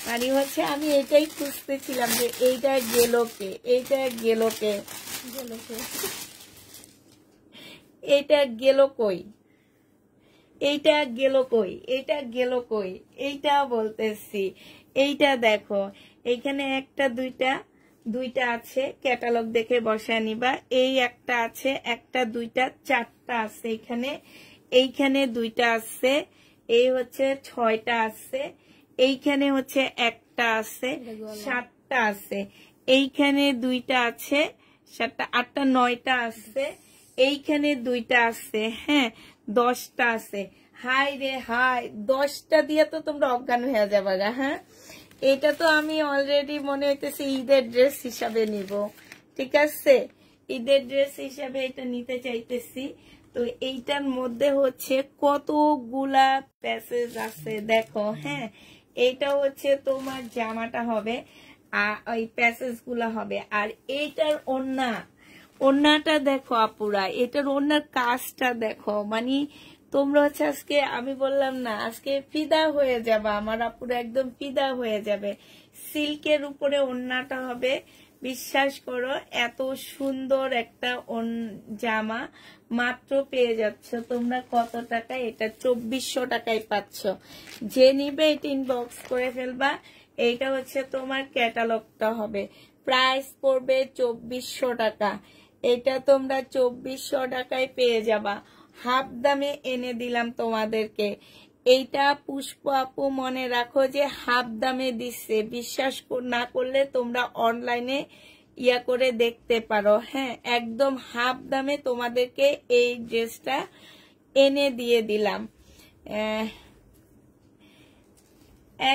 মানে হচ্ছে আমি এটাই খুঁজতেছিলাম যে এইটা গেল কে, এইটা গেল কে, এইটা গেল কই, এইটা গেল কই, এইটা গেল কই, এইটা বলতেছি। এইটা দেখো, এইখানে একটা দুইটা আছে, ক্যাটালগ দেখে বসায় নিবা। এই একটা আছে, একটা দুইটা চারটা আছে এখানে, এইখানে দুইটা আছে, এই হচ্ছে 6টা আছে, এইখানে হচ্ছে একটা আছে, 7টা আছে, এইখানে দুইটা আছে, 7টা 8টা 9টা আছে, এইখানে দুইটা আছে। হ্যাঁ, 10টা আছে। হাই রে হাই, 10টা দিয়ে তো তোমরা অজ্ঞান হয়ে যাবে না। হ্যাঁ, এটা তো আমি অলরেডি মনে হইতেছে ঈদের ড্রেস হিসাবে নিব। ঠিক আছে, ঈদের ড্রেস হিসাবে এটা নিতে চাইতেছি। তো এইটার মধ্যে হচ্ছে কতগুলা প্যাসেজ আছে দেখো। হ্যাঁ, এইটা হচ্ছে তোমার জামাটা হবে, আর ওই প্যাসেজ গুলা হবে। আর এইটার ওড়নাটা দেখো আপুরা, এটার ওড়নার কাজটা দেখো, মানে তোমরা হচ্ছে আজকে, আমি বললাম না, আজকে ফিদা হয়ে যাবে আমার আপুরা, একদম ফিদা হয়ে যাবে। সিল্কের উপরে ওড়নাটা হবে, বিশ্বাস করো এত সুন্দর একটা জামা মাত্র পেয়ে যাচ্ছ তোমরা কত টাকায়? এটা 2400 টাকায় পাচ্ছ। যে নিবে এটা ইনবক্স করে ফেলবা। এইটা হচ্ছে তোমার ক্যাটালগটা হবে, প্রাইস পড়বে 2400 টাকা। এটা তোমরা 2400 টাকায় পেয়ে যাবা, হাফ দামে এনে দিলাম তোমাদেরকে। এইটা পুষ্প আপু মনে রাখো যে হাফ দামে দিচ্ছে, বিশ্বাস না করলে তোমরা অনলাইনে ইয়া করে দেখতে পারো। হ্যাঁ, একদম হাফ দামে তোমাদেরকে এই ড্রেসটা এনে দিয়ে দিলাম,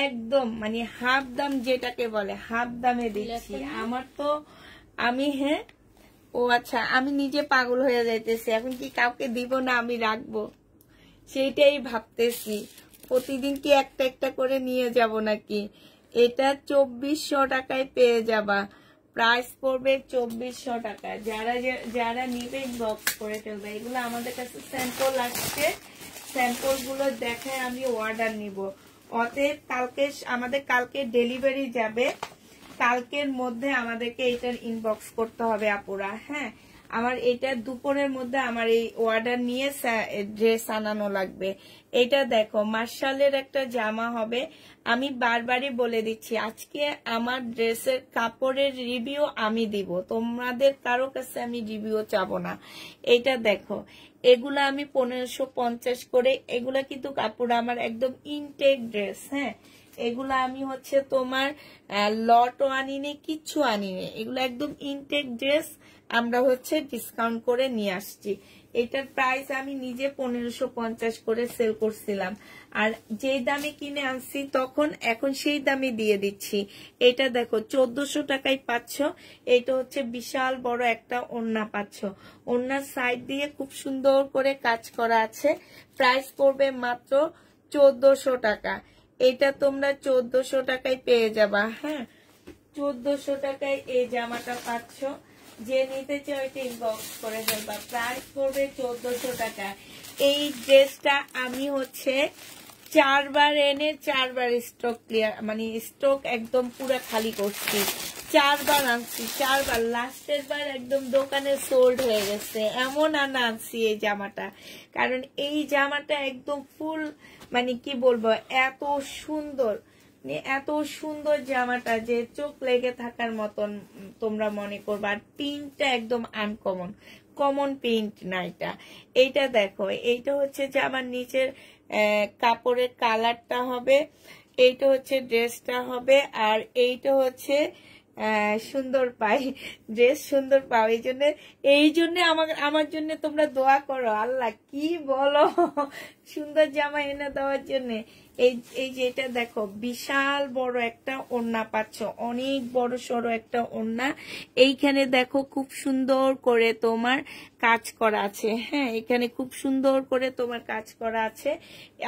একদম মানে হাফ দাম যেটাকে বলে হাফ দামে দিচ্ছি। আমার তো আমি, হ্যাঁ ও আচ্ছা, আমি নিজে পাগল হয়ে যাইতেছি, এখন কি কাউকে দিব না আমি রাখবো সেইটাই ভাবতেছি। প্রতিদিন কি একটা একটা করে নিয়ে যাব নাকি? এটা 2400 টাকায় পেয়ে যাবা, প্রাইস পড়বে 2400 টাকা। যারা নিবে ইনবক্স করে ফেলবে। এগুলো আমাদের কাছে স্যাম্পল আসছে, স্যাম্পল গুলো দেখায় আমি অর্ডার নিব। অতএব কালকে ডেলিভারি যাবে, কালকের মধ্যে আমাদেরকে এটার ইনবক্স করতে হবে আপুরা। হ্যাঁ, আমার এটা দুপুরের মধ্যে আমার এই অর্ডার নিয়ে ড্রেস আনানো লাগবে। এটা দেখো মার্শালের একটা জামা হবে। আমি বারবারই বলে দিচ্ছি, আজকে আমার ড্রেসের কাপড়ের রিভিউ আমি দিব, তোমাদের কারো কাছে আমি রিভিউ চাবো না। এটা দেখো, এগুলা আমি 1550 করে, এগুলা কিন্তু কাপড় আমার একদম ইনটেক ড্রেস। হ্যাঁ, এগুলো আমি হচ্ছে তোমার লটও আনিনি, কিচ্ছু আনিনি, এগুলো একদম ইনটেক ড্রেস আমরা হচ্ছে ডিসকাউন্ট করে নিয়ে আসছি। এটার প্রাইস আমি নিজে 1550 করে সেল করছিলাম, আর যেই দামে কিনে আনছি তখন এখন সেই দামে দিয়ে দিচ্ছি। এটা দেখো 1400 টাকায় পাচ্ছ। এটা হচ্ছে বিশাল বড় একটা ওড়না পাচ্ছ, ওড়নার সাইড দিয়ে খুব সুন্দর করে কাজ করা আছে। প্রাইস পড়বে মাত্র 1400 টাকা। এটা তোমরা 1400 টাকায় পেয়ে যাবা। হ্যাঁ, 1400 টাকায় এই জামাটা পাচ্ছ। যে নিতে চাও এটা ইনবক্স করে ফেলবা। প্রাইস পড়বে 1400 টাকা। এই ড্রেসটা আমি হচ্ছে 4 বার এনে 4 বার স্টক ক্লিয়ার, মানে স্টক একদম পুরো খালি করছি। 4 বার আনছি, 4 বার, লাস্টের বার একদম দোকানে সোল্ড হয়ে গেছে, এমন আনছি এই জামাটা। কারণ এই জামাটা একদম ফুল, মানে কি বলবো, এত সুন্দর, এত সুন্দর জামাটা যে চোখ লেগে থাকার মতন তোমরা মনে করবা। আর প্রিন্টটা একদম আনকমন, কমন প্রিন্ট না এটা। এইটা দেখো, এইটা হচ্ছে যে আমার নিচের কাপড়ের কালারটা হবে, এইটা হচ্ছে ড্রেসটা হবে, আর এইটা হচ্ছে সুন্দর পাই, ড্রেস সুন্দর পাও। এই জন্য আমার জন্য তোমরা দোয়া করো, আল্লাহ কি বলো, সুন্দর জামা এনে দেওয়ার জন্য। এই যে এটা দেখো, বিশাল বড় একটা ওড়না পাচ্ছ, অনেক বড় সড়ো একটা ওড়না। এইখানে দেখো খুব সুন্দর করে তোমার কাজ করা আছে। হ্যাঁ, এখানে খুব সুন্দর করে তোমার কাজ করা আছে।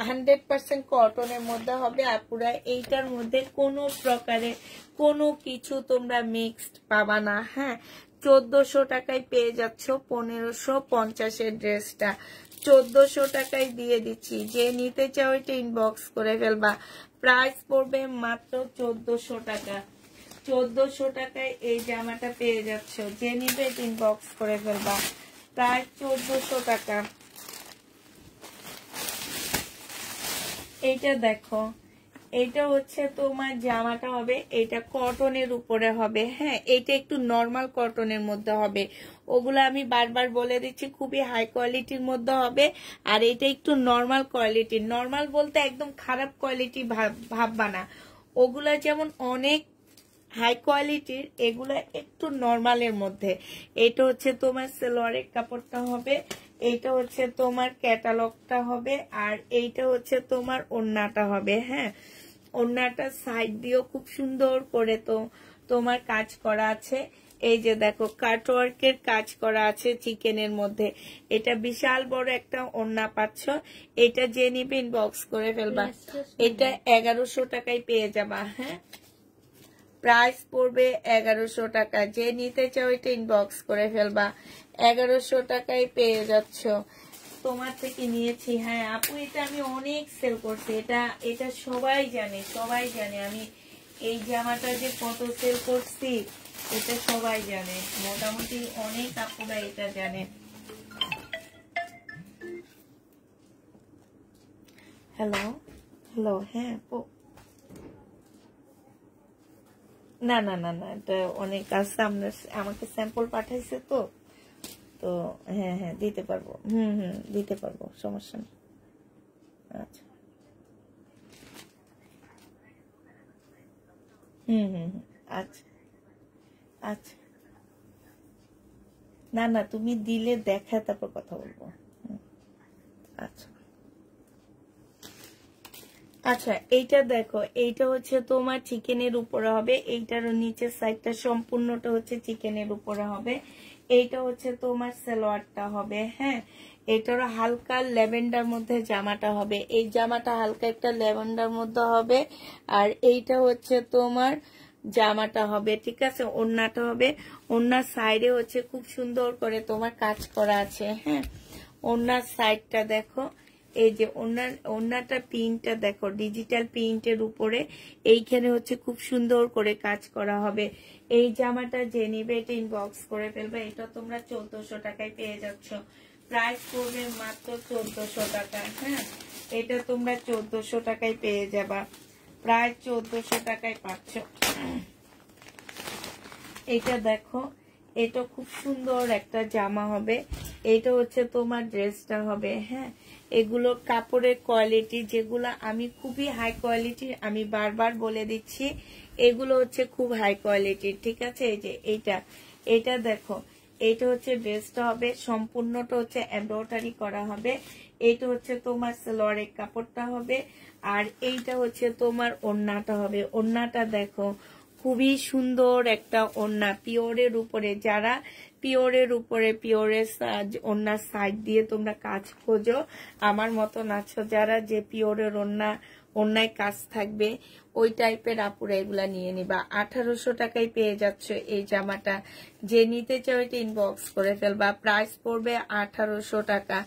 100% কটনের মধ্যে হবে, আর পুরা এইটার মধ্যে কোনো প্রকারে কোনো কিছু তোমরা মিক্সড পাবা না। হ্যাঁ, 1400 টাকায় পেয়ে যাচ্ছ 1550 ড্রেসটা। 1400 টাকায় দিয়ে দিচ্ছি। যে নিতে চাও এটা ইনবক্স করে ফেলবা। প্রাইস পড়বে মাত্র 1400 টাকা। 1400 টাকায় এই জামাটা পেয়ে যাচ্ছ। যে নিবে এটা ইনবক্স করে ফেলবা। প্রাইস 1400 টাকা। এইটা দেখো, এটা হচ্ছে তোমার জামাটা হবে, এটা কটনের উপরে হবে। হ্যাঁ, এটা একটু নর্মাল কটনের মধ্যে হবে। ওগুলো আমি বারবার বলে দিচ্ছি, খুবই হাই কোয়ালিটির মধ্যে হবে। আর এটা একটু নর্মাল কোয়ালিটির, নর্মাল বলতে একদম খারাপ কোয়ালিটি ভাববা না। ওগুলা যেমন অনেক হাই কোয়ালিটির, এগুলা একটু নর্মালের মধ্যে। এটা হচ্ছে তোমার সালোয়ারের কাপড়টা হবে, এইটা হচ্ছে তোমার ক্যাটালগটা হবে, আর এইটা হচ্ছে তোমার ওড়নাটা হবে। হ্যাঁ, ওড়নাটা সাইড দিয়েও খুব সুন্দর করে তোমার কাজ করা আছে। এই যে দেখো, কাটওয়ার্কের কাজ করা আছে চিকেনের মধ্যে। এটা বিশাল বড় একটা ওড়না পাচ্ছ। এটা যে নিবে ইনবক্স করে ফেলবা। এটা 1100 টাকায় পেয়ে যাবা। হ্যাঁ, প্রাইস পড়বে 1100 টাকা। যে নিতে চাও এটা ইনবক্স করে ফেলবা। 1100 টাকায় পেয়ে যাচ্ছ। তোমার থেকে নিয়েছি। হ্যাঁ আপু, এটা আমি অনেক সেল করছি, এটা সবাই জানে, সবাই জানে আমি এই জামাটা যে কত সেল করছি, এটা সবাই জানে, মোটামুটি অনেক আপুরা এটা জানে। হ্যালো হ্যালো, হ্যাঁ আপু, না না না না, এটা অনেক আছে, আমাকে স্যাম্পল পাঠাইছে তো, তো হ্যাঁ হ্যাঁ দিতে পারবো। দিতে পারবো, সমস্যা নেই। আচ্ছা, আচ্ছা আচ্ছা, না না, তুমি দিলে দেখা তারপর কথা বলবো। আচ্ছা আচ্ছা, এইটা দেখো, এইটা হচ্ছে তোমার চিকেনের উপরে হবে, এইটারও নিচের সাইডটা সম্পূর্ণটা হচ্ছে চিকেনের উপরে হবে। এইটা হচ্ছে তোমার সালোয়ারটা হবে। হ্যাঁ, এটারও হালকা ল্যাভেন্ডার মধ্যে জামাটা হবে। এই জামাটা হালকা একটা ল্যাভেন্ডার মধ্যে হবে। আর এইটা হচ্ছে তোমার জামাটা হবে, ঠিক আছে। ওড়নাটা হবে, ওড়নার সাইডে হচ্ছে খুব সুন্দর করে তোমার কাজ করা আছে। হ্যাঁ, ওড়নার সাইডটা দেখো, এই যে ওড়নাটা প্রিন্টটা দেখো, ডিজিটাল প্রিন্টের উপরে এইখানে হচ্ছে খুব সুন্দর করে কাজ করা হবে। এই জামাটা যে নিবে এটা ইনবক্স করে ফেলবে। এটা তোমরা 1400 টাকায় পেয়ে যাচ্ছ। প্রাইস পড়বে মাত্র 1400 টাকা। হ্যাঁ, এটা তোমরা 1400 টাকায় পেয়ে যাবা। প্রায় 1400 টাকায় পাচ্ছ। এটা দেখো, এটা খুব সুন্দর একটা জামা হবে। এটা হচ্ছে তোমার ড্রেসটা হবে। হ্যাঁ, এগুলো কাপড়ের কোয়ালিটি যেগুলো আমি খুবই হাই কোয়ালিটির, আমি বারবার বলে দিচ্ছি এগুলো হচ্ছে খুব হাই কোয়ালিটির, ঠিক আছে। এই যে এটা দেখো, এটা হচ্ছে ড্রেসটা হবে সম্পূর্ণটা হচ্ছে এমব্রয়ডারি করা হবে। এটা হচ্ছে তোমার সালোয়ারের কাপড়টা হবে, আর এইটা হচ্ছে তোমার ওড়নাটা হবে। ওড়নাটা দেখো খুবই সুন্দর একটা ওড়না, পিওরের উপরে। যারা পিওরের উপরে পিওরের ওড়নার সাইড দিয়ে তোমরা কাজ খোঁজো, আমার মতন আছো যারা, যে পিওরের ওড়নায় কাজ থাকবে, ওই টাইপের আপুরা এগুলা নিয়ে নিবা। 1800 টাকায় পেয়ে যাচ্ছ এই জামাটা। যে নিতে চাও এটা ইনবক্স করে ফেলবা। প্রাইস পড়বে 1800 টাকা।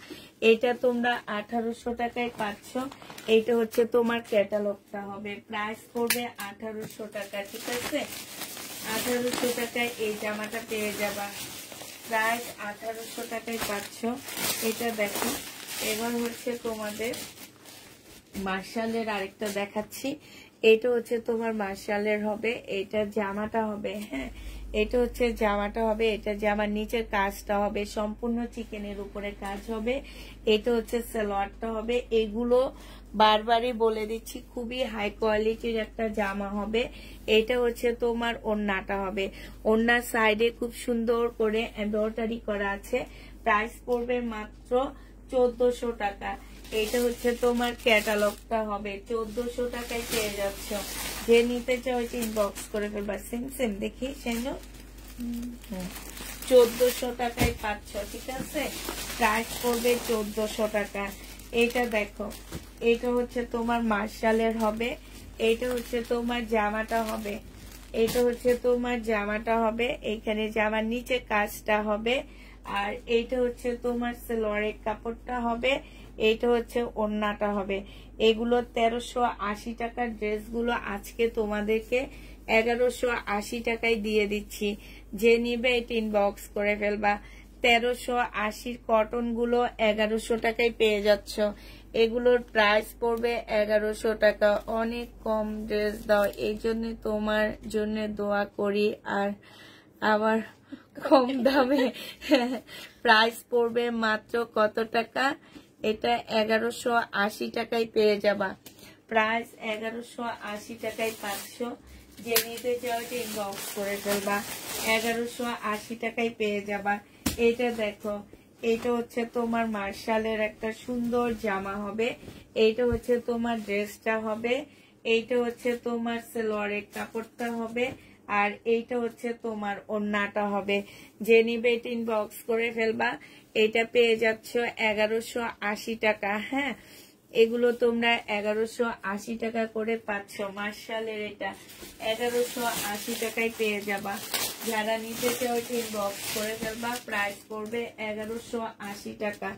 এটা তোমরা 1800 টাকায় পাচ্ছ। এইটা হচ্ছে তোমার ক্যাটালগটা হবে। প্রাইস পড়বে 1800 টাকা, ঠিক আছে। 1800 টাকায় এই জামাটা পেয়ে যাবা। প্রাইস 1800 টাকায় পাচ্ছ। এটা দেখো, এবার হচ্ছে তোমাদের মার্শালের আরেকটা দেখাচ্ছি। এটা হচ্ছে তোমার মার্শালের হবে, এটা জামাটা হবে। হ্যাঁ, এটা হচ্ছে জামাটা হবে। এটা জামার নিচের কাজটা হবে সম্পূর্ণ চিকেনের উপরে কাজ হবে। এটা হচ্ছে সালোয়ারটা হবে। এগুলো বারবারই বলে দিচ্ছি খুবই হাই কোয়ালিটির একটা জামা হবে। এটা হচ্ছে তোমার ওড়নাটা হবে। ওড়নার সাইডে খুব সুন্দর করে এমব্রয়ডারি করা আছে। প্রাইস পড়বে মাত্র 1400 টাকা। এটা হচ্ছে তোমার ক্যাটালগটা হবে। 1400 টাকায় পেয়ে যাচ্ছ। যে নিতে চাও ইনবক্স করে ফেলবা। সেম দেখি সেজন্য 1400 টাকায় পাচ্ছ, ঠিক আছে। প্রাইস পড়বে 1400 টাকা। এটা দেখো, এটা হচ্ছে তোমার মার্শালের হবে। এটা হচ্ছে তোমার জামাটা হবে। এটা হচ্ছে তোমার জামাটা হবে। এখানে জামার নিচে কাজটা হবে, আর এইটা হচ্ছে তোমার সালোয়ারের কাপড়টা হবে। এইটা হচ্ছে ওড়নাটা হবে। এগুলো 1380 টাকার ড্রেসগুলো আজকে তোমাদেরকে 1180 টাকায় দিয়ে দিচ্ছি। যে নিবে এটা ইনবক্স করে ফেলবা। 1380 কটন গুলো 1100 টাকায় পেয়ে যাচ্ছ। এগুলোর প্রাইস পড়বে 1100 টাকা। অনেক কম ড্রেস দাও, এই জন্য তোমার জন্য দোয়া করি। আর আবার কম দামে প্রাইস পড়বে মাত্র কত টাকা? এটা 1180 টাকায় পেয়ে যাবা। প্রাইস 1180 টাকায় পাচ্ছ। যে নিতে চাও ইনবক্স করে ফেলবা। 1180 টাকায় পেয়ে যাবা। এটা দেখো, এটা হচ্ছে তোমার মার্শালের একটা সুন্দর জামা হবে। এইটা হচ্ছে তোমার ড্রেসটা হবে। এইটা হচ্ছে তোমার সালোয়ারের কাপড়টা হবে, আর এইটা হচ্ছে তোমার ওড়নাটা হবে। যে নিবে এটা ইনবক্স করে ফেলবা। এটা পেয়ে যাচ্ছ 1180 টাকা। হ্যাঁ, এগুলো তোমরা 1180 টাকা করে পাচ্ছ। মার্শালের এটা 1180 টাকায় পেয়ে যাবা। যারা নিতে চাও ইনবক্স করে ফেলবা। প্রাইস পড়বে 1180 টাকা।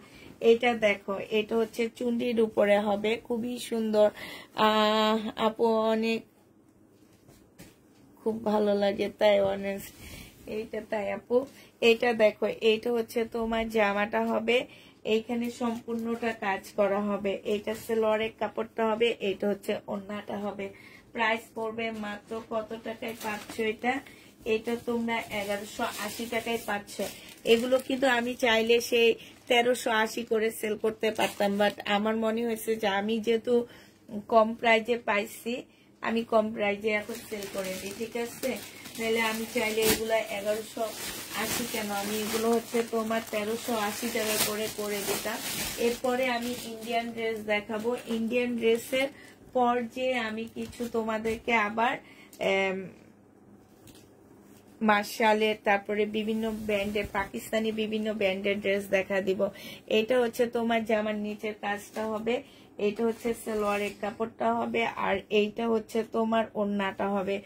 এটা দেখো, এটা হচ্ছে চুন্ডির উপরে হবে, খুবই সুন্দর। আপু অনেক খুব ভালো লাগে, তাই অনেস্ট এইটা, তাই আপু। এটা দেখো, এইটা হচ্ছে তোমার জামাটা হবে। এইখানে সম্পূর্ণটা কাজ করা হবে। এটা সালোয়ারের কাপড়টা হবে। এটা হচ্ছে ওড়নাটা হবে। প্রাইস পড়বে মাত্র কত টাকায় পাচ্ছ এটা? এটা তোমরা 1180 টাকায় পাচ্ছ। এগুলো কিন্তু আমি চাইলে সেই 1380 করে সেল করতে পারতাম, বাট আমার মনে হয়েছে যে আমি যেহেতু কম প্রাইজে পাইছি, আমি কম প্রাইজে এখন সেল করে দিই, ঠিক আছে। নাহলে আমি চাইলে এগুলো 1180 কেন, আমি এগুলো হচ্ছে তোমার 1380 টাকা করে দিতাম। এরপরে আমি ইন্ডিয়ান ড্রেস দেখাবো। ইন্ডিয়ান ড্রেসের পর যে আমি কিছু তোমাদেরকে আবার মার্শালের, তারপরে বিভিন্ন ব্র্যান্ডের, পাকিস্তানি বিভিন্ন ব্র্যান্ডের ড্রেস দেখা দিব। এটা হচ্ছে তোমার জামার নিচের কাজটা হবে। এটা হচ্ছে সালোয়ারের কাপড়টা হবে, আর এইটা হচ্ছে তোমার ওড়নাটা হবে।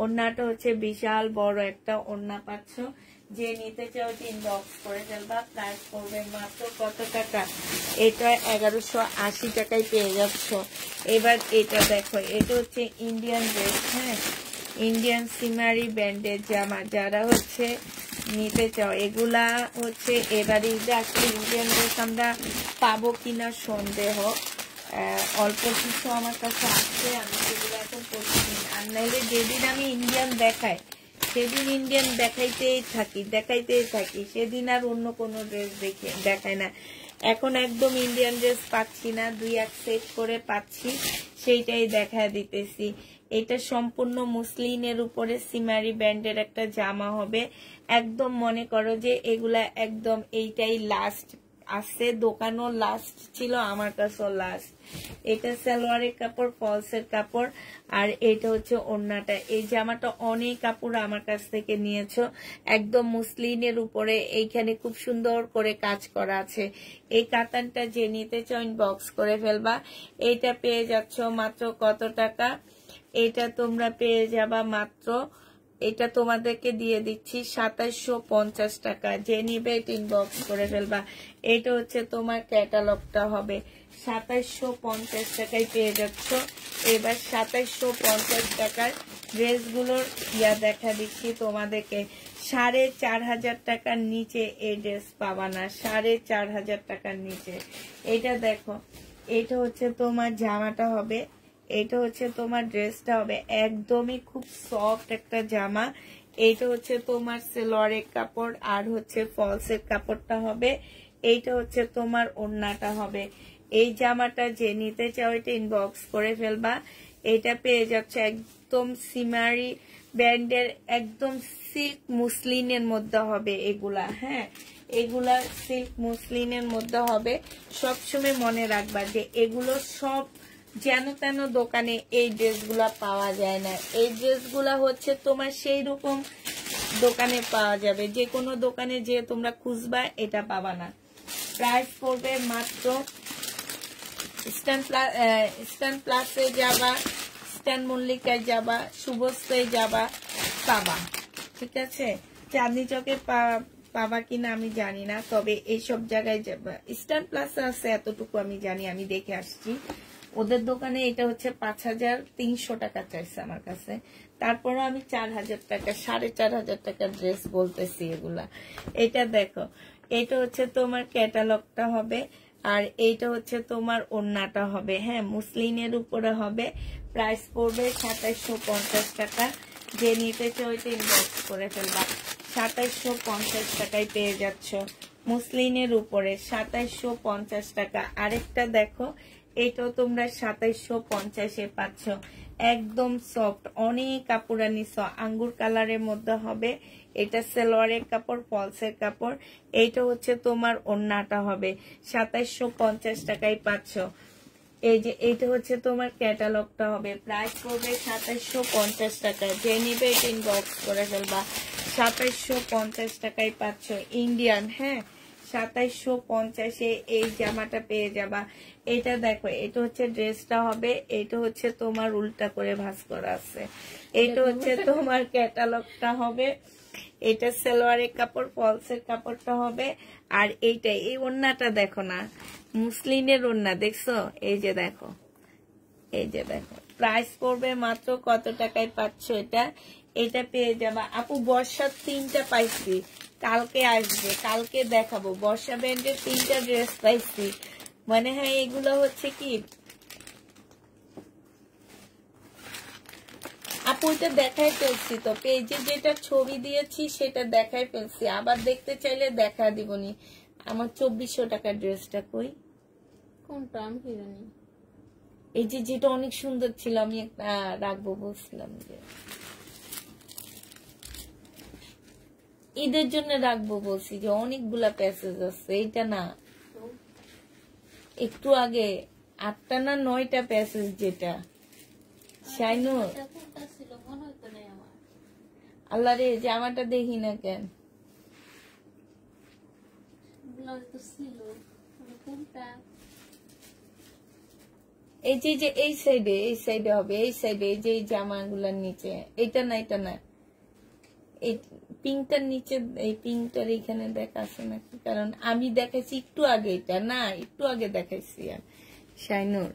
ওড়নাটা হচ্ছে বিশাল বড় একটা ওড়না পাচ্ছ। যে নিতে চাও ইনবক্স করে ফেলবা। প্রাইস পড়বে মাত্র কত টাকা? এটা 1180 টাকায় পেয়ে যাচ্ছ। এবার এটা দেখো, এটা হচ্ছে ইন্ডিয়ান ড্রেস। হ্যাঁ, ইন্ডিয়ান সিমারি ব্র্যান্ডের জামা। যারা হচ্ছে নিতে চাও, এগুলা হচ্ছে এবারে আসলে ইন্ডিয়ান ড্রেস আমরা পাবো কিনা সন্দেহ। অল্প কিছু আমার কাছে আছে, আমি সেগুলো এখন করছি। আর নাইলে যেদিন আমি ইন্ডিয়ান দেখাই সেদিন ইন্ডিয়ান দেখাইতেই থাকি। সেদিন আর অন্য কোনো ড্রেস দেখায় না। এখন একদম ইন্ডিয়ান ড্রেস পাচ্ছি না, 2-1 সেট করে পাচ্ছি, সেইটাই দেখা দিতেছি। এটা সম্পূর্ণ মুসলিনের উপরে সিমারি ব্যান্ডের একটা জামা হবে। একদম মনে করো যে এগুলা একদম এইটাই লাস্ট আছে, দোকানও লাস্ট ছিল, আমার কাছেও লাস্ট। এটা সালোয়ারের কাপড়, ফলসের কাপড়, আর এটা হচ্ছে ওড়নাটা। এই জামাটা অনেক কাপড় আমার কাছ থেকে নিয়েছো, একদম মুসলিনের উপরে এইখানে খুব সুন্দর করে কাজ করা আছে। এই কাতানটা যে নিতে চাও ইনবক্স করে ফেলবা। এইটা পেয়ে যাচ্ছ মাত্র কত টাকা? এটা তোমরা পেয়ে যাবা মাত্র, এটা তোমাদেরকে দিয়ে দিচ্ছি 2750 টাকা। যে নিবে এটা ইনবক্স করে ফেলবা। এটা হচ্ছে তোমার ক্যাটালগটা হবে, 2750 টাকায় পেয়ে যাচ্ছ। এবার 2750 টাকার ড্রেসগুলোর দেখা দিচ্ছি তোমাদেরকে। 4500 টাকার নিচে এই ড্রেস পাবা না, 4500 টাকার নিচে। এটা দেখো, এটা হচ্ছে তোমার জামাটা হবে, এটা হচ্ছে তোমার ড্রেসটা হবে, একদমই খুব সফট একটা জামা। এইটা হচ্ছে তোমার সেলোয়ারের কাপড়, আর হচ্ছে ফলসের কাপড়টা হবে। এইটা হচ্ছে তোমার ওড়নাটা হবে। এই জামাটা যে নিতে চাও এটা ইনবক্স করে ফেলবা। এটা পেয়ে যাচ্ছে একদম সিমারি ব্র্যান্ডের, একদম সিল্ক মুসলিনের মধ্যে হবে এগুলা। হ্যাঁ, এগুলা সিল্ক মুসলিনের মধ্যে হবে। সবসময় মনে রাখবা যে এগুলো সব যেন তেন দোকানে এই ড্রেসগুলা পাওয়া যায় না। এই ড্রেসগুলা হচ্ছে তোমার সেই রকম দোকানে পাওয়া যাবে, যে কোনো দোকানে যে তোমরা খুঁজবা এটা পাবা না। প্রাইস পড়বে মাত্র, স্ট্যান্ড প্লাসে যাবা, স্ট্যান্ড মল্লিকায় যাবা, শুভস্থায় যাবা, পাবা। ঠিক আছে, চাঁদনি চকে পাবা কিনা আমি জানি না, তবে এইসব জায়গায় যাবা। স্ট্যান্ড প্লাসে আছে এতটুকু আমি জানি, আমি দেখে আসছি। ওদের দোকানে এটা হচ্ছে 5300 টাকা চাইছে আমার কাছে, তারপরে আমি 4000 টাকা, 4500 টাকার ড্রেস বলতেছি এগুলা। এটা দেখো, এটা হচ্ছে তোমার ক্যাটালগটা হবে, আর এইটা হচ্ছে তোমার ওড়নাটা হবে। হ্যাঁ, মুসলিনের উপরে হবে। প্রাইস পড়বে 2750 টাকা। যে নিতে চাও এটা ইনবক্স করে ফেলবা। 2750 টাকায় পেয়ে যাচ্ছ মুসলিনের উপরে, 2750 টাকা। আরেকটা দেখো, এটাও তোমরা 2750-এ পাচ্ছ, একদম সফট, অনেক কাপড়া নিছ, আঙ্গুর কালারের মধ্যে হবে। এটা সালোয়ারের কাপড়, ফলসের কাপড়। এইটা হচ্ছে তোমার ওড়নাটা হবে, 2750 টাকায় পাচ্ছ। এই যে এইটা হচ্ছে তোমার ক্যাটালগটা হবে, প্রাইস পড়বে 2750 টাকা। যে নিবে এটা ইনবক্স করে ফেলবা। 2750 টাকায় পাচ্ছ ইন্ডিয়ান। হ্যাঁ, 2750-এ এই জামাটা পেয়ে যাবা। এটা দেখো, এটা হচ্ছে ড্রেসটা হবে, এটা হচ্ছে তোমার উল্টা করে ভাঁজ করা আছে। এটা হচ্ছে তোমার ক্যাটালগটা হবে। এটা সালোয়ারের কাপড়, ফলসের কাপড়টা হবে। আর এইটা, এই ওড়নাটা দেখো না, মুসলিনের ওড়না দেখছো? এই যে দেখো, এই যে দেখো। প্রাইস পড়বে মাত্র কত টাকায় পাচ্ছ এটা? এটা পেয়ে যাবা আপু। বর্ষার 3টা পাইছি, কালকে আসবে, কালকে দেখাবো। বর্ষা ব্র্যান্ডের 3টা ড্রেস পাইছি। মানে হ্যাঁ, এগুলো হচ্ছে কি আপু, এটা দেখাই ফেলছি তো, পেজে যেটা ছবি দিয়েছি সেটা দেখাই ফেলছি। আবার দেখতে চাইলে দেখা দিবনি। আমার 2400 টাকার ড্রেসটা কই? কোনটা আমি কি জানি? এই যে যেটা অনেক সুন্দর ছিল, আমি একটা রাখবো বলছিলাম, যে ঈদের জন্য রাখবো বলছি, যে অনেকগুলা প্যাসেজ আছে। এইটা না, একটু আগে 8টা না 9টা প্যাসেজ, যেটা শাইনুর। আল্লাহ রে, জামাটা দেখি না কেন? এই যে এই সাইডে হবে, এই সাইডে, এই যে এই জামাগুলার নিচে। এটা না, এটা না, এই পিঙ্কটার নিচে, এই পিঙ্কটার এখানে দেখা আছে নাকি? কারণ আমি দেখাইছি একটু আগে, এটা না, একটু আগে দেখাইছি শাইনুর।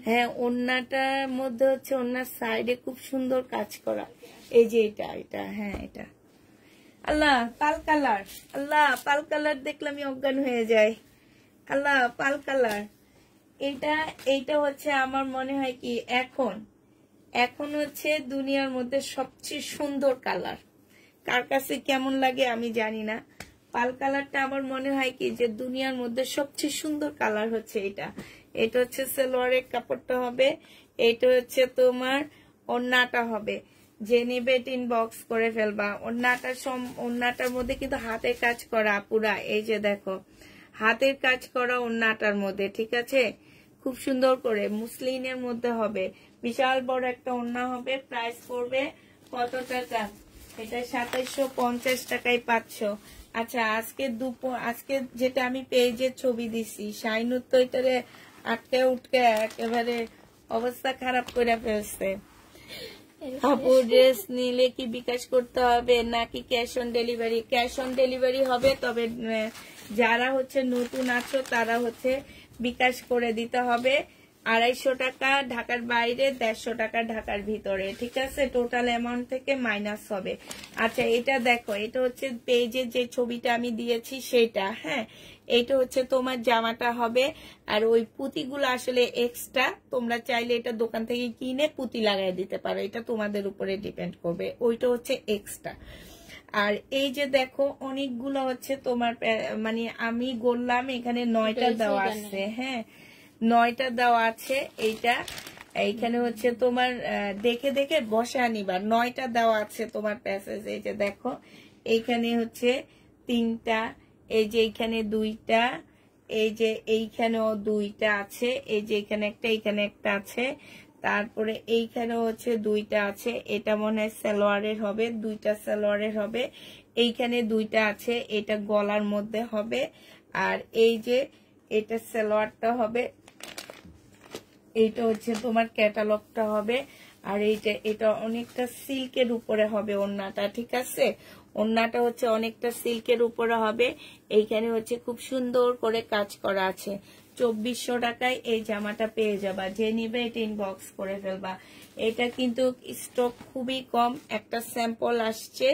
হ্যাঁ, ওড়নাটার মধ্যে হচ্ছে, ওড়নার সাইডে খুব সুন্দর কাজ করা। এই যে এটা, হ্যাঁ এটা। আল্লাহ, পাল কালার, আল্লাহ পাল কালার দেখলে আমি অজ্ঞান হয়ে যাই। আল্লাহ, পাল কালার। এইটা হচ্ছে আমার মনে হয় কি এখন হচ্ছে দুনিয়ার মধ্যে সবচেয়ে সুন্দর কালার। কার কাছে কেমন লাগে আমি জানি না, পাল কালারটা আমার মনে হয় কি যে দুনিয়ার মধ্যে সবচেয়ে সুন্দর কালার হচ্ছে এটা। এটা হচ্ছে সালোয়ারের কাপড়টা হবে, এটা হচ্ছে তোমার ওড়নাটা হবে। যে নিবে ইনবক্স করে ফেলবা। ওড়নাটার মধ্যে কিন্তু হাতের কাজ করা পুরা, এই যে দেখো হাতের কাজ করা ওড়নাটার মধ্যে, ঠিক আছে? খুব সুন্দর করে মুসলিনের মধ্যে হবে, বিশাল বড় একটা ওড়না হবে। প্রাইস পড়বে কত টাকা? এটা 2750 টাকায় পাচ্ছ। আচ্ছা, আজকে যেটা আমি পেজের ছবি দিছি, শাইনুর তো এটারে আটকে উঠকে একেবারে অবস্থা খারাপ করে ফেলছে। আপু ড্রেস নিলে কি বিকাশ করতে হবে নাকি cash on delivery? Cash on delivery হবে, তবে যারা হচ্ছে নতুন আছো তারা হচ্ছে বিকাশ করে দিতে হবে 250 টাকা ঢাকার বাইরে, 150 টাকা ঢাকার ভিতরে, ঠিক আছে? টোটাল অ্যামাউন্ট থেকে মাইনাস হবে। আচ্ছা, এটা দেখো, এটা হচ্ছে পেজে যে ছবিটা আমি দিয়েছি সেটা, হ্যাঁ। এটা হচ্ছে তোমার জামাটা হবে, আর ওই পুঁতিগুলো আসলে এক্সট্রা, তোমরা চাইলে এটা দোকান থেকে কিনে পুঁতি লাগাই দিতে পারো, এটা তোমাদের উপরে ডিপেন্ড করবে। ওইটা হচ্ছে এক্সট্রা। আর এই যে দেখো অনেকগুলো হচ্ছে তোমার, মানে আমি বললাম এখানে 9টা দেওয়া আছে, হ্যাঁ 9টা দেওয়া আছে। এইখানে হচ্ছে তোমার দেখে দেখে বসা নিবা, 9টা দেওয়া আছে তোমার প্যাসেজ। এই যে দেখো এইখানে হচ্ছে 3টা, এই যে এইখানে 2টা, এই যে এইখানেও 2টা আছে, এই যে এখানে একটা আছে, তারপরে এইখানেও হচ্ছে 2টা আছে। এটা মনে হয় সালোয়ারের হবে, 2টা সালোয়ারের হবে। এইখানে 2টা আছে, এটা গলার মধ্যে হবে। আর এই যে এটা সালোয়ারটা হবে, এইটা হচ্ছে তোমার ক্যাটালগটা হবে। আর এটা অনেকটা সিল্কের উপরে হবে ওড়নাটা, ঠিক আছে? ওড়নাটা হচ্ছে অনেকটা সিল্কের উপরে হবে। এইখানে হচ্ছে খুব সুন্দর করে কাজ করা আছে। 2400 টাকায় এই জামাটা পেয়ে যাবা। যে নিবে এটা ইনবক্স করে ফেলবা। এটা কিন্তু স্টক খুবই কম, একটা স্যাম্পল আসছে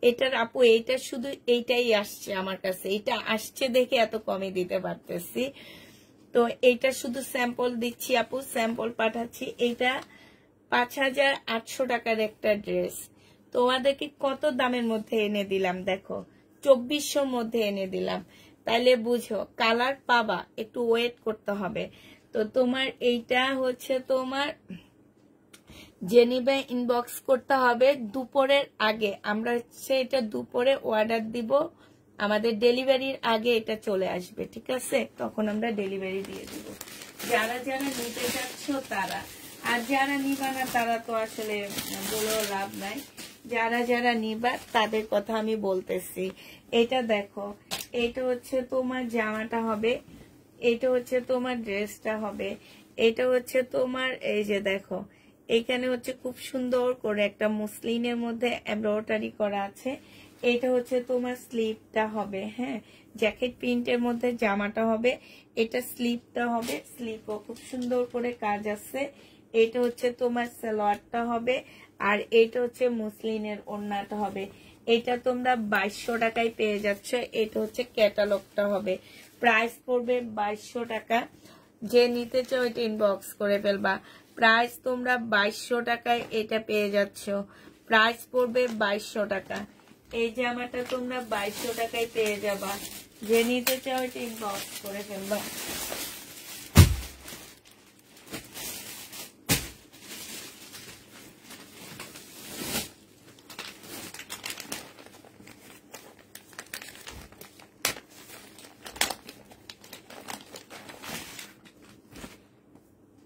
এটার। আপু এইটা শুধু এইটাই আসছে আমার কাছে, এটা আসছে দেখে এত কমে দিতে পারতেছি। তো এইটা শুধু স্যাম্পল দিচ্ছি আপু, স্যাম্পল পাঠাচ্ছি। এইটা 5800 টাকার একটা ড্রেস, তোমাদেরকে কত দামের মধ্যে এনে দিলাম দেখো, 2400 মধ্যে এনে দিলাম। তাইলে বুঝো কালার পাবা, একটু ওয়েট করতে হবে। তো তোমার এইটা হচ্ছে তোমার জেনিবে ইনবক্স করতে হবে দুপুরের আগে। আমরা হচ্ছে এটা দুপুরে অর্ডার দিব, আমাদের ডেলিভারির আগে এটা চলে আসবে, ঠিক আছে? তখন আমরা ডেলিভারি দিয়ে দিব। যারা যারা নিতে যাচ্ছ তারা, আর যারা নিবা না তারা তো আসলে বলেও লাভ নাই। যারা যারা নিবা তাদের কথা আমি বলতেছি। এটা দেখো, এটা হচ্ছে তোমার জামাটা হবে, এটা হচ্ছে তোমার ড্রেসটা হবে, এটা হচ্ছে তোমার, এই যে দেখো এখানে হচ্ছে খুব সুন্দর করে একটা মুসলিনের মধ্যে এমব্রয়ডারি করা আছে। এটা হচ্ছে তোমার স্লিভটা হবে, হ্যাঁ জ্যাকেট প্রিন্টের মধ্যে জামাটা হবে। এটা স্লিভটা হবে, স্লিভও খুব সুন্দর করে কাজ আছে। এটা হচ্ছে তোমার সালোয়ারটা হবে, আর এটা হচ্ছে মুসলিনের ওড়নাটা হবে। এটা তোমরা 2200 টাকায় পেয়ে যাচ্ছ। এটা হচ্ছে ক্যাটালগটা হবে, প্রাইস পড়বে 2200 টাকা। যে নিতে চাও এটা ইনবক্স করে ফেলবা। প্রাইস তোমরা 2200 টাকায় এটা পেয়ে যাচ্ছ, প্রাইস পড়বে 2200 টাকা। এই জামাটা তোমরা 2200 টাকায় পেয়ে যাবা। যে নিতে চাও এটা ইনবক্স করে ফেলবা।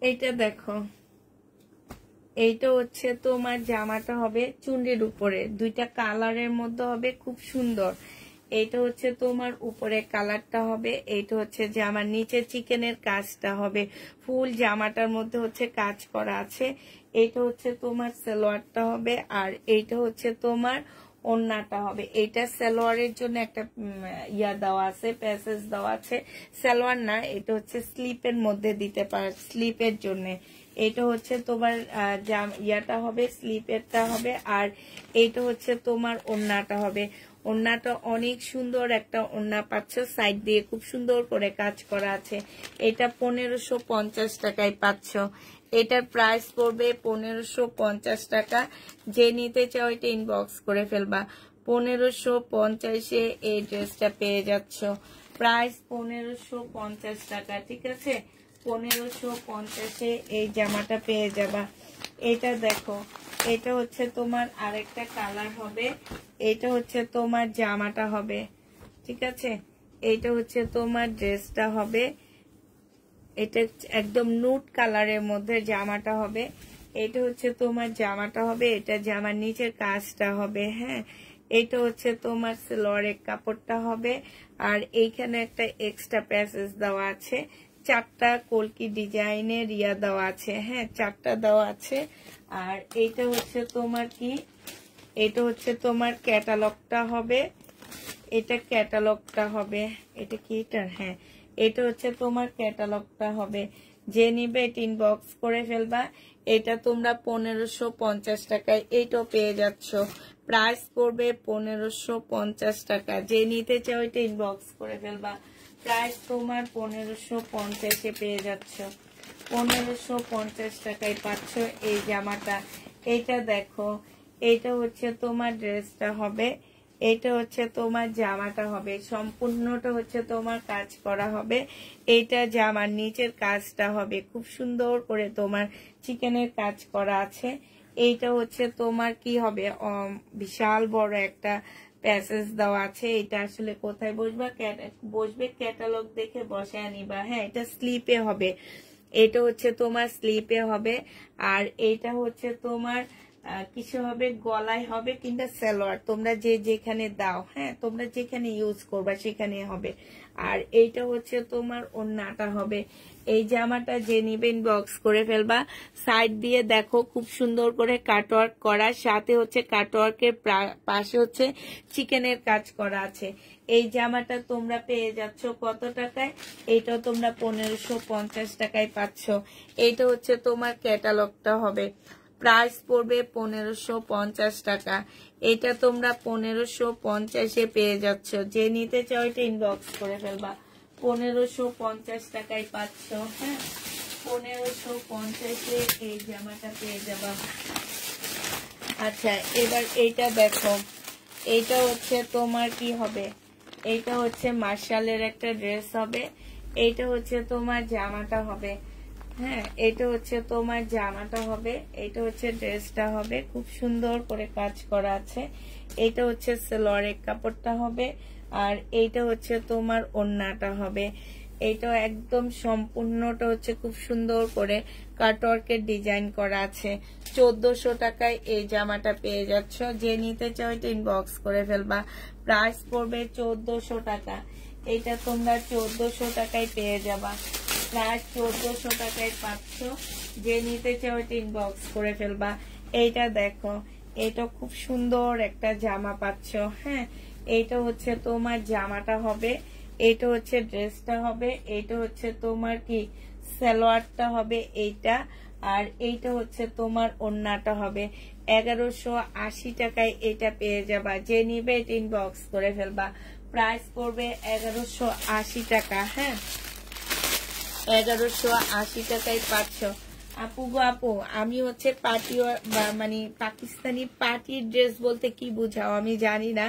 এইটা দেখো, এইটা হচ্ছে তোমার জামাটা হবে চুন্ডির উপরে, 2টা কালারের মধ্যে হবে, খুব সুন্দর। এইটা হচ্ছে তোমার উপরে কালারটা হবে, এইটা হচ্ছে জামার নিচে চিকেনের কাজটা হবে, ফুল জামাটার মধ্যে হচ্ছে কাজ করা আছে। এইটা হচ্ছে তোমার সালোয়ারটা হবে, আর এইটা হচ্ছে তোমার ওড়নাটা হবে। এটা সালোয়ারের জন্য একটা ইয়া দেওয়া আছে, প্যাসেজ দেওয়া আছে। সালোয়ার না, এটা হচ্ছে স্লিপের মধ্যে দিতে পার, স্লিপের জন্য। এটা হচ্ছে তোমার ইয়াটা হবে, স্লিপেরটা হবে। আর এইটা হচ্ছে তোমার ওড়নাটা হবে। ওড়নাটা অনেক সুন্দর একটা ওড়না পাচ্ছ, সাইড দিয়ে খুব সুন্দর করে কাজ করা আছে। এটা 1550 টাকায় পাচ্ছ। এটার প্রাইস পড়বে 1550 টাকা। যে নিতে চাও এটা ইনবক্স করে ফেলবা। 1550 এই ড্রেসটা পেয়ে যাচ্ছ। প্রাইস 1550 টাকা, ঠিক আছে? 1550 এই জামাটা পেয়ে যাবা। এটা দেখো, এটা হচ্ছে তোমার আরেকটা কালার হবে, এটা হচ্ছে তোমার জামাটা হবে, ঠিক আছে? এটা হচ্ছে তোমার ড্রেসটা হবে, এটা একদম নুট কালারের মধ্যে জামাটা হবে। এটা হচ্ছে তোমার জামাটা হবে, এটা জামার নিচের কাজটা হবে। হ্যাঁ, এটা হচ্ছে তোমার সেলোয়ারের কাপড়টা হবে। আর এইখানে একটা এক্সট্রা প্যাসেজ দেওয়া আছে, 4টা কলকি ডিজাইনের ইয়া দেওয়া আছে। হ্যাঁ, 4টা দেওয়া আছে। আর এইটা হচ্ছে তোমার কি, এটা হচ্ছে তোমার ক্যাটালগটা হবে, এটা ক্যাটালগটা হবে। এটা কি এটা? হ্যাঁ, এটা হচ্ছে তোমার ক্যাটালগটা হবে। যে নিবে এটা ইনবক্স করে ফেলবা। এটা তোমরা 1550 টাকায় এইটাও পেয়ে যাচ্ছ। প্রাইস পড়বে 1550 টাকা। যে নিতে চাও এটা ইনবক্স করে ফেলবা। প্রাইস তোমার 1550 পেয়ে যাচ্ছ। 1550 টাকায় পাচ্ছ এই জামাটা। এটা দেখো, এটা হচ্ছে তোমার ড্রেসটা হবে, এটা হচ্ছে তোমার জামাটা হবে। সম্পূর্ণটা হচ্ছে তোমার কাজ করা হবে। এটা জামার নিচের কাজটা হবে, খুব সুন্দর করে তোমার চিকেনের কাজ করা আছে। এইটা হচ্ছে তোমার কি হবে, বিশাল বড় একটা প্যাসেজ দেওয়া আছে। এটা আসলে কোথায় বসবে ক্যাটালগ দেখে বসায় নিবা। হ্যাঁ, এটা স্লিপে হবে, এটা হচ্ছে তোমার স্লিপে হবে। আর এইটা হচ্ছে তোমার কিছু হবে, গলায় হবে, কিংবা সালোয়ার, তোমরা যে যেখানে দাও, হ্যাঁ, তোমরা যেখানে ইউজ করবা সেখানে হবে। আর এইটা হচ্ছে তোমার ওড়নাটা হবে। এই জামাটা যে নিবেন বক্স করে ফেলবা। সাইড দিয়ে দেখো খুব সুন্দর করে কাটওয়ার্ক করা, সাথে হচ্ছে কাটওয়ার্কের পাশে হচ্ছে চিকেনের কাজ করা আছে। এই জামাটা তোমরা পেয়ে যাচ্ছ কত টাকায়? এইটাও তোমরা 1550 টাকায় পাচ্ছ। এইটা হচ্ছে তোমার ক্যাটালগটা হবে। প্রাইস পড়বে 1550 টাকা। এটা তোমরা 1550 পেয়ে যাচ্ছ। যে নিতে চাও এটা ইনবক্স করে ফেলবা। 1550 টাকায় পাচ্ছ। হ্যাঁ, 1550 এই জামাটা পেয়ে যাবা। আচ্ছা, এবার এইটা দেখো, এইটা হচ্ছে তোমার কি হবে, এইটা হচ্ছে মার্শালের একটা ড্রেস হবে। এইটা হচ্ছে তোমার জামাটা হবে। হ্যাঁ, এটা হচ্ছে তোমার জামাটা হবে, এটা হচ্ছে ড্রেসটা হবে, খুব সুন্দর করে কাজ করা আছে। এটা হচ্ছে সেলোয়ারের কাপড়টা হবে। আর এইটা হচ্ছে তোমার ওড়নাটা হবে। এটা একদম সম্পূর্ণটা হচ্ছে খুব সুন্দর করে কাটওয়ার্কের ডিজাইন করা আছে। 1400 টাকায় এই জামাটা পেয়ে যাচ্ছ। যে নিতে চাও এটা ইনবক্স করে ফেলবা। প্রাইস পড়বে 1400 টাকা। এটা তোমরা 1400 টাকায় পেয়ে যাবা। প্রায় 1400 টাকায় পাচ্ছ। যে নিতে চাও এটা ইনবক্স করে ফেলবা। এইটা দেখো, এটা খুব সুন্দর একটা জামা পাচ্ছ। হ্যাঁ, এইটা হচ্ছে তোমার জামাটা হবে, এইটা হচ্ছে ড্রেসটা হবে, এইটা হচ্ছে তোমার কি সালোয়ারটা হবে এইটা। আর এইটা হচ্ছে তোমার ওড়নাটা হবে। 1180 টাকায় এটা পেয়ে যাবা। যে নিবে এটা ইনবক্স করে ফেলবা। প্রাইস পড়বে 1180 টাকা। হ্যাঁ, 1180 টাকায় পাচ্ছ। আপু গো আপু, আমি হচ্ছে পার্টি মানে পাকিস্তানি পার্টির ড্রেস বলতে কি বুঝাও আমি জানি না,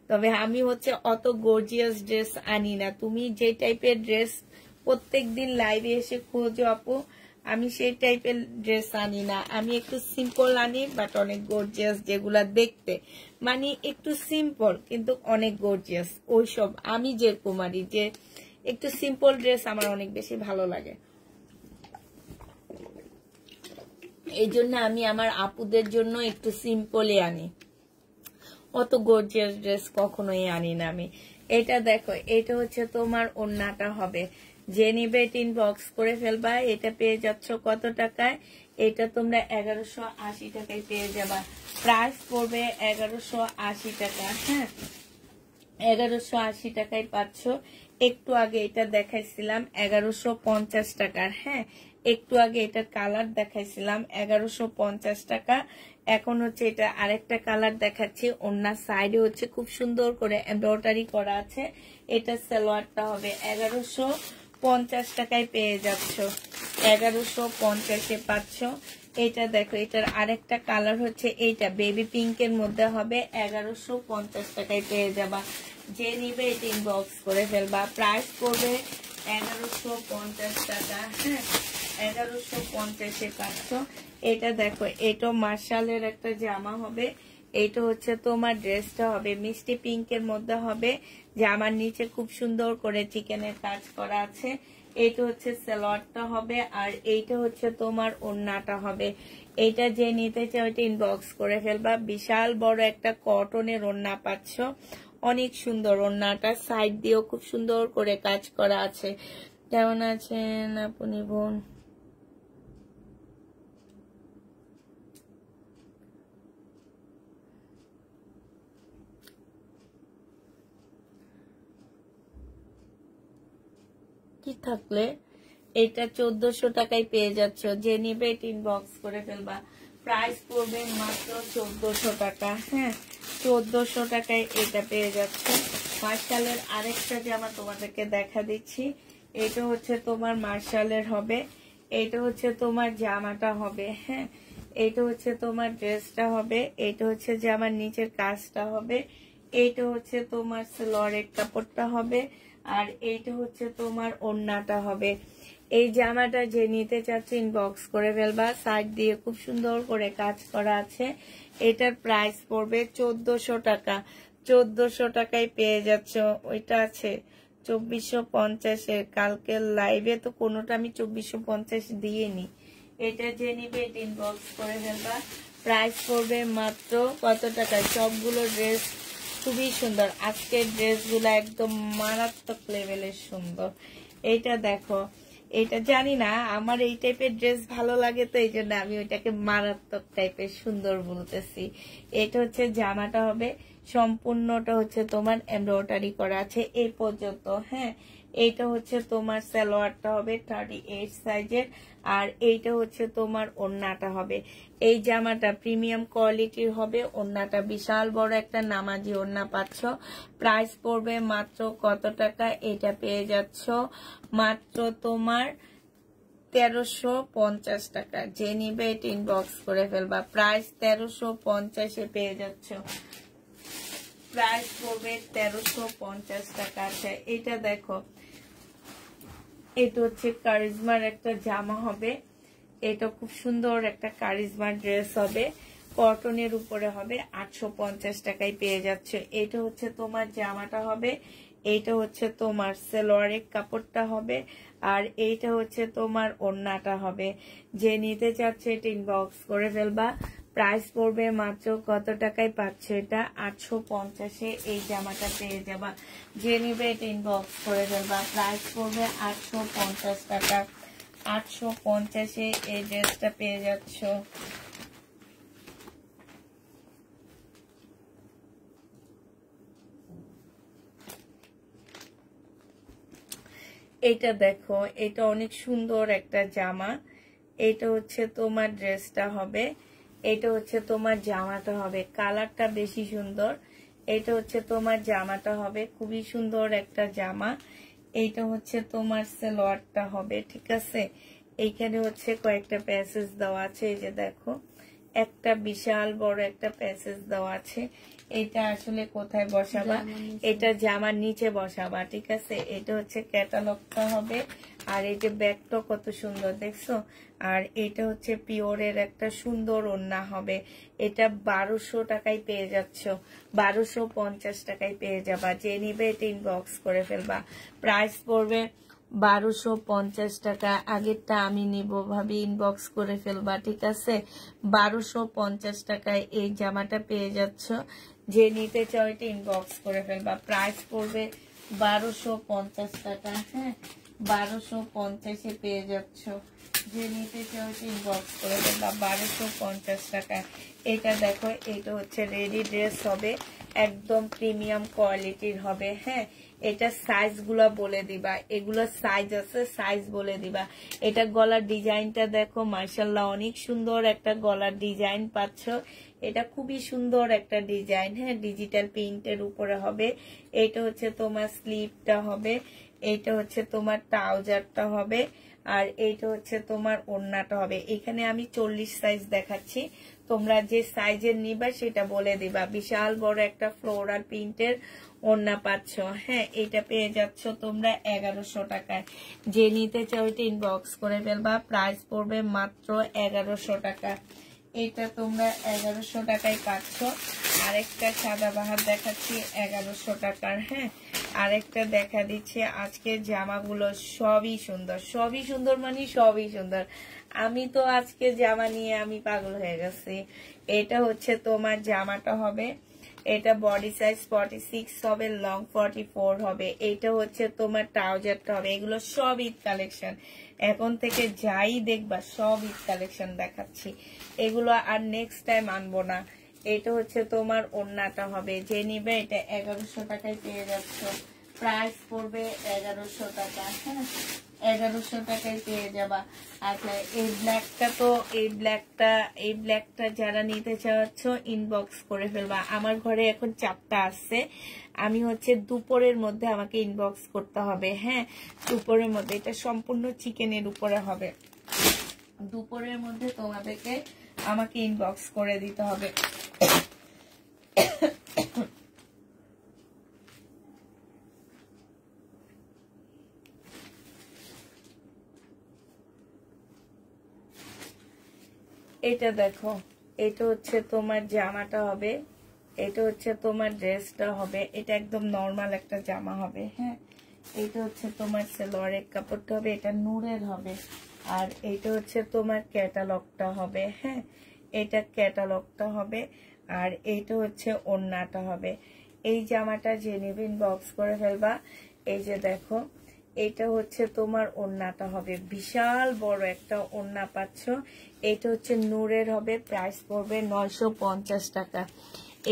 তবে আমি হচ্ছে অত গর্জিয়াস ড্রেস আনি না। তুমি যে টাইপের ড্রেস প্রত্যেকদিন লাইভে এসে খোঁজো আপু, আমি সেই টাইপের ড্রেস আনি না। আমি একটু সিম্পল আনি, বাট অনেক গর্জিয়াস, যেগুলা দেখতে মানে একটু সিম্পল কিন্তু অনেক গর্জিয়াস, ওইসব আমি যেরকম আনি। যে একটু সিম্পল ড্রেস আমার অনেক বেশি ভালো লাগে। এই জন্য আমি আমার আপুদের জন্য একটু সিম্পলই আনি, অত গর্জিয়াস ড্রেস কখনোই আনি না আমি। এটা দেখো, এটা হচ্ছে তোমার ওড়নাটা হবে। যে নিবে ইনবক্স করে ফেলবা। এটা পেয়ে যাচ্ছ কত টাকায়? এটা তোমরা 1180 টাকায় পেয়ে যাবা। প্রাইস পড়বে 1180 টাকা। হ্যাঁ, 1180 টাকায় পাচ্ছ। একটু আগে এটা দেখাইছিলাম 1150 টাকার। হ্যাঁ, একটু আগে এটা কালার দেখাইছিলাম 1150 টাকা। এখন হচ্ছে এটা আরেকটা কালার দেখাচ্ছি। ওনার সাইডে হচ্ছে খুব সুন্দর করে এমব্রয়ডারি করা আছে। এটা সালোয়ারটা হবে। 1150 টাকায় পেয়ে যাচ্ছ। 1150 পাচ্ছ। এটা দেখো, এটার আরেকটা কালার হচ্ছে এইটা বেবি পিঙ্কের মধ্যে হবে, 1150 টাকায় পেয়ে যাবা। যে নিবে এটা ইনবক্স করে ফেলবা। প্রাইস পড়বে 1150 টাকা। হ্যাঁ, 1150-এ পাচ্ছ। এটা দেখো, এটা মার্শালের একটা জামা হবে। এইটা হচ্ছে তোমার ড্রেসটা হবে মিষ্টি পিঙ্কের মধ্যে হবে। জামার নিচে খুব সুন্দর করে চিকেনের কাজ করা আছে। এইটা হচ্ছে সালোয়ারটা হবে, আর এইটা হচ্ছে তোমার ওড়নাটা হবে। এইটা যে নিতে চাও ওইটা ইনবক্স করে ফেলবা। বিশাল বড় একটা কটনের ওড়না পাচ্ছ, অনেক সুন্দর। ওড়নাটা সাইড দিয়েও খুব সুন্দর করে কাজ করা আছে। কেমন আছেন আপনি বোন? কি থাকলে এটা 1400 টাকায় পেয়ে যাচ্ছ। যে নিবে এটা ইনবক্স করে ফেলবা। প্রাইস পড়বে মাত্র 1400 টাকা। হ্যাঁ, 1400 টাকায় এটা পেয়ে যাচ্ছ। মার্শালের আরেকটা জামা তোমাদেরকে দেখা দিচ্ছি। এটা হচ্ছে তোমার মার্শালের হবে, এটা হচ্ছে তোমার জামাটা হবে। হ্যাঁ, এটা হচ্ছে তোমার ড্রেসটা হবে, এটা হচ্ছে জামার নিচের কাজটা হবে, এইটা হচ্ছে তোমার সালোয়ারের কাপড়টা হবে, আর এইটা হচ্ছে তোমার ওড়নাটা হবে। এই জামাটা যে নিতে চাচ্ছে ইনবক্স করে ফেলবা। সাইড দিয়ে খুব সুন্দর করে কাজ করা আছে। এটার প্রাইস পড়বে 1400 টাকা। 1400 টাকায় পেয়ে যাচ্ছ। ওইটা আছে 2450-এর। কালকের লাইভে তো কোনোটা আমি 2450 দিইনি। এটা যে নিবে এটা ইনবক্স করে ফেলবা। প্রাইস পড়বে মাত্র কত টাকা? সবগুলো ড্রেস খুবই সুন্দর। আজকের ড্রেসগুলো একদম মারাত্মক লেভেলের সুন্দর। এইটা দেখো, এটা জানি না, আমার এই টাইপের ড্রেস ভালো লাগে, তো এই জন্য আমি ওইটাকে মারাত্মক টাইপের সুন্দর বলতেছি। এটা হচ্ছে জামাটা হবে, সম্পূর্ণটা হচ্ছে তোমার এমব্রয়ডারি করা আছে এই পর্যন্ত। হ্যাঁ, এইটা হচ্ছে তোমার সালোয়ারটা হবে 38 সাইজের, আর এইটা হচ্ছে তোমার ওড়নাটা হবে। এই জামাটা প্রিমিয়াম কোয়ালিটির হবে। ওড়নাটা বিশাল বড় একটা নামাজি ওড়না পাচ্ছ। প্রাইস পড়বে মাত্র কত টাকা? এটা পেয়ে যাচ্ছ মাত্র তোমার 1350 টাকা। যে নিবে এটা ইনবক্স করে ফেলবা। প্রাইস 1350-এ পেয়ে যাচ্ছ। প্রাইস পড়বে 1350 টাকা। আচ্ছা, এটা দেখো, এটা হচ্ছে কারিজমার একটা জামা হবে। এটা খুব সুন্দর একটা কারিজমার ড্রেস হবে, কটনের উপরে হবে। 850 টাকায় পেয়ে যাচ্ছে। এটা হচ্ছে তোমার জামাটা হবে, এইটা হচ্ছে তোমার সালোয়ারের কাপড়টা হবে, আর এইটা হচ্ছে তোমার ওড়নাটা হবে। যে নিতে চাচ্ছে এটা ইনবক্স করে ফেলবা। প্রাইস পড়বে মাত্র কত টাকায় পাচ্ছ? এটা 850-এ এই জামাটা পেয়ে যাবা। যে নিবে এটা ইনবক্স করে ফেলবা। প্রাইস পড়বে 850 টাকা। 850-এ এই ড্রেসটা পেয়ে যাচ্ছ। এটা দেখো, এটা অনেক সুন্দর একটা জামা। এটা হচ্ছে তোমার ড্রেসটা হবে, এটা হচ্ছে তোমার জামাটা হবে। কালারটা বেশি সুন্দর। এটা হচ্ছে তোমার জামাটা হবে, খুবই সুন্দর একটা জামা। এইটা হচ্ছে তোমার সালোয়ারটা হবে। ঠিক আছে, এইখানে হচ্ছে কয়েকটা প্যাসেজ দেওয়া আছে। এই যে দেখো, একটা বিশাল বড় একটা প্যাসেজ দেওয়া আছে। এটা আসলে কোথায় বসাবা? এটা জামার নিচে বসাবা। ঠিক আছে, এটা হচ্ছে ক্যাটালগটা হবে, আর এই যে ব্যাগটা কত সুন্দর দেখছো। আর এটা হচ্ছে পিওরের একটা সুন্দর ওড়না হবে। এটা 1200 টাকায় পেয়ে যাচ্ছ। 1250 টাকায় পেয়ে যাবা। যে নিবে এটা ইনবক্স করে ফেলবা। প্রাইস পড়বে 1250 টাকা। আগেরটা আমি নিব ভাবি ইনবক্স করে ফেলবা। ঠিক আছে, 1250 টাকায় এই জামাটা পেয়ে যাচ্ছ। যে নিতে চাও এটা ইনবক্স করে ফেলবা। প্রাইস পড়বে 1250 টাকা। হ্যাঁ, 1250-এ পেয়ে যাচ্ছ। যে নিতে চাও এটা ইনবক্স করে ফেলবা। 1250 টাকা। এটা দেখো, এটা হচ্ছে রেডি ড্রেস হবে, একদম প্রিমিয়াম কোয়ালিটির হবে। হ্যাঁ, এটা সাইজ গুলা বলে দিবা, এগুলো সাইজ আছে, সাইজ বলে দিবা। এটা গলার ডিজাইনটা দেখো, মার্শাল্লাহ অনেক সুন্দর একটা গলার ডিজাইন পাচ্ছ। এটা খুবই সুন্দর একটা ডিজাইন। হ্যাঁ, ডিজিটাল প্রিন্টের উপরে হবে। এটা হচ্ছে তোমার স্লিভটা হবে, এইটা হচ্ছে তোমার ট্রাউজারটা হবে, আর এইটা হচ্ছে তোমার ওড়নাটা হবে। এখানে আমি 40 সাইজ দেখাচ্ছি, তোমরা যে সাইজের নিবা সেটা বলে দিবা। বিশাল বড় একটা ফ্লোরাল প্রিন্টের ওড়না পাচ্ছ। হ্যাঁ, এটা পেয়ে যাচ্ছ তোমরা 1100 টাকায়। যে নিতে চাও এটা ইনবক্স করে ফেলবা। প্রাইস পড়বে মাত্র 1100 টাকা। এটা তোমরা 1100 টাকায় পাচ্ছ। আরেকটা সাদাবাহার দেখাচ্ছি 1100 টাকার। হ্যাঁ, আরেকটা দেখা দিচ্ছে। আজকে জামাগুলো সবই সুন্দর, সবই সুন্দর মানে সবই সুন্দর। আমি তো আজকে জামা নিয়ে আমি পাগল হয়ে গেছি। এটা হচ্ছে তোমার জামাটা হবে, এটা বডি সাইজ 46 হবে, লং 44 হবে। এটা হচ্ছে তোমার ট্রাউজারটা হবে। এগুলো সব ঈদ কালেকশন, এখন থেকে যাই দেখবা সব ঈদ কালেকশন দেখাচ্ছি। এগুলো আর নেক্সট টাইম আনবো না। এটা হচ্ছে তোমার ওড়নাটা হবে। যে নিবে এটা 1100 টাকায় পেয়ে যাচ্ছ। প্রাইস পড়বে 1100 টাকা। হ্যাঁ, 1100 টাকায় পেয়ে যাবা। আচ্ছা, এই ব্ল্যাকটা তো এই ব্ল্যাকটা যারা নিতে চাচ্ছ ইনবক্স করে ফেলবা। আমার ঘরে এখন 4টা আসছে। আমি হচ্ছে দুপুরের মধ্যে আমাকে ইনবক্স করতে হবে। হ্যাঁ, দুপুরের মধ্যে। এটা সম্পূর্ণ চিকেনের উপরে হবে। দুপুরের মধ্যে তোমাদেরকে আমাকে ইনবক্স করে দিতে হবে। এটা দেখো, এটা হচ্ছে তোমার জামাটা হবে, এটা হচ্ছে তোমার ড্রেসটা হবে। এটা একদম নর্মাল একটা জামা হবে। হ্যাঁ, এটা হচ্ছে তোমার সালোয়ারের কাপড়টা হবে, এটা নূরের হবে। আর এটা হচ্ছে তোমার ক্যাটালগটা হবে। হ্যাঁ, এটা ক্যাটালগটা হবে। আর এইটা হচ্ছে ওড়নাটা হবে। এই জামাটা যে নেবেন বক্স করে ফেলবা। এই যে দেখো, এটা হচ্ছে তোমার ওড়নাটা হবে। বিশাল বড় একটা ওড়না পাচ্ছ। এটা হচ্ছে নূরের হবে। প্রাইস পড়বে 950 টাকা।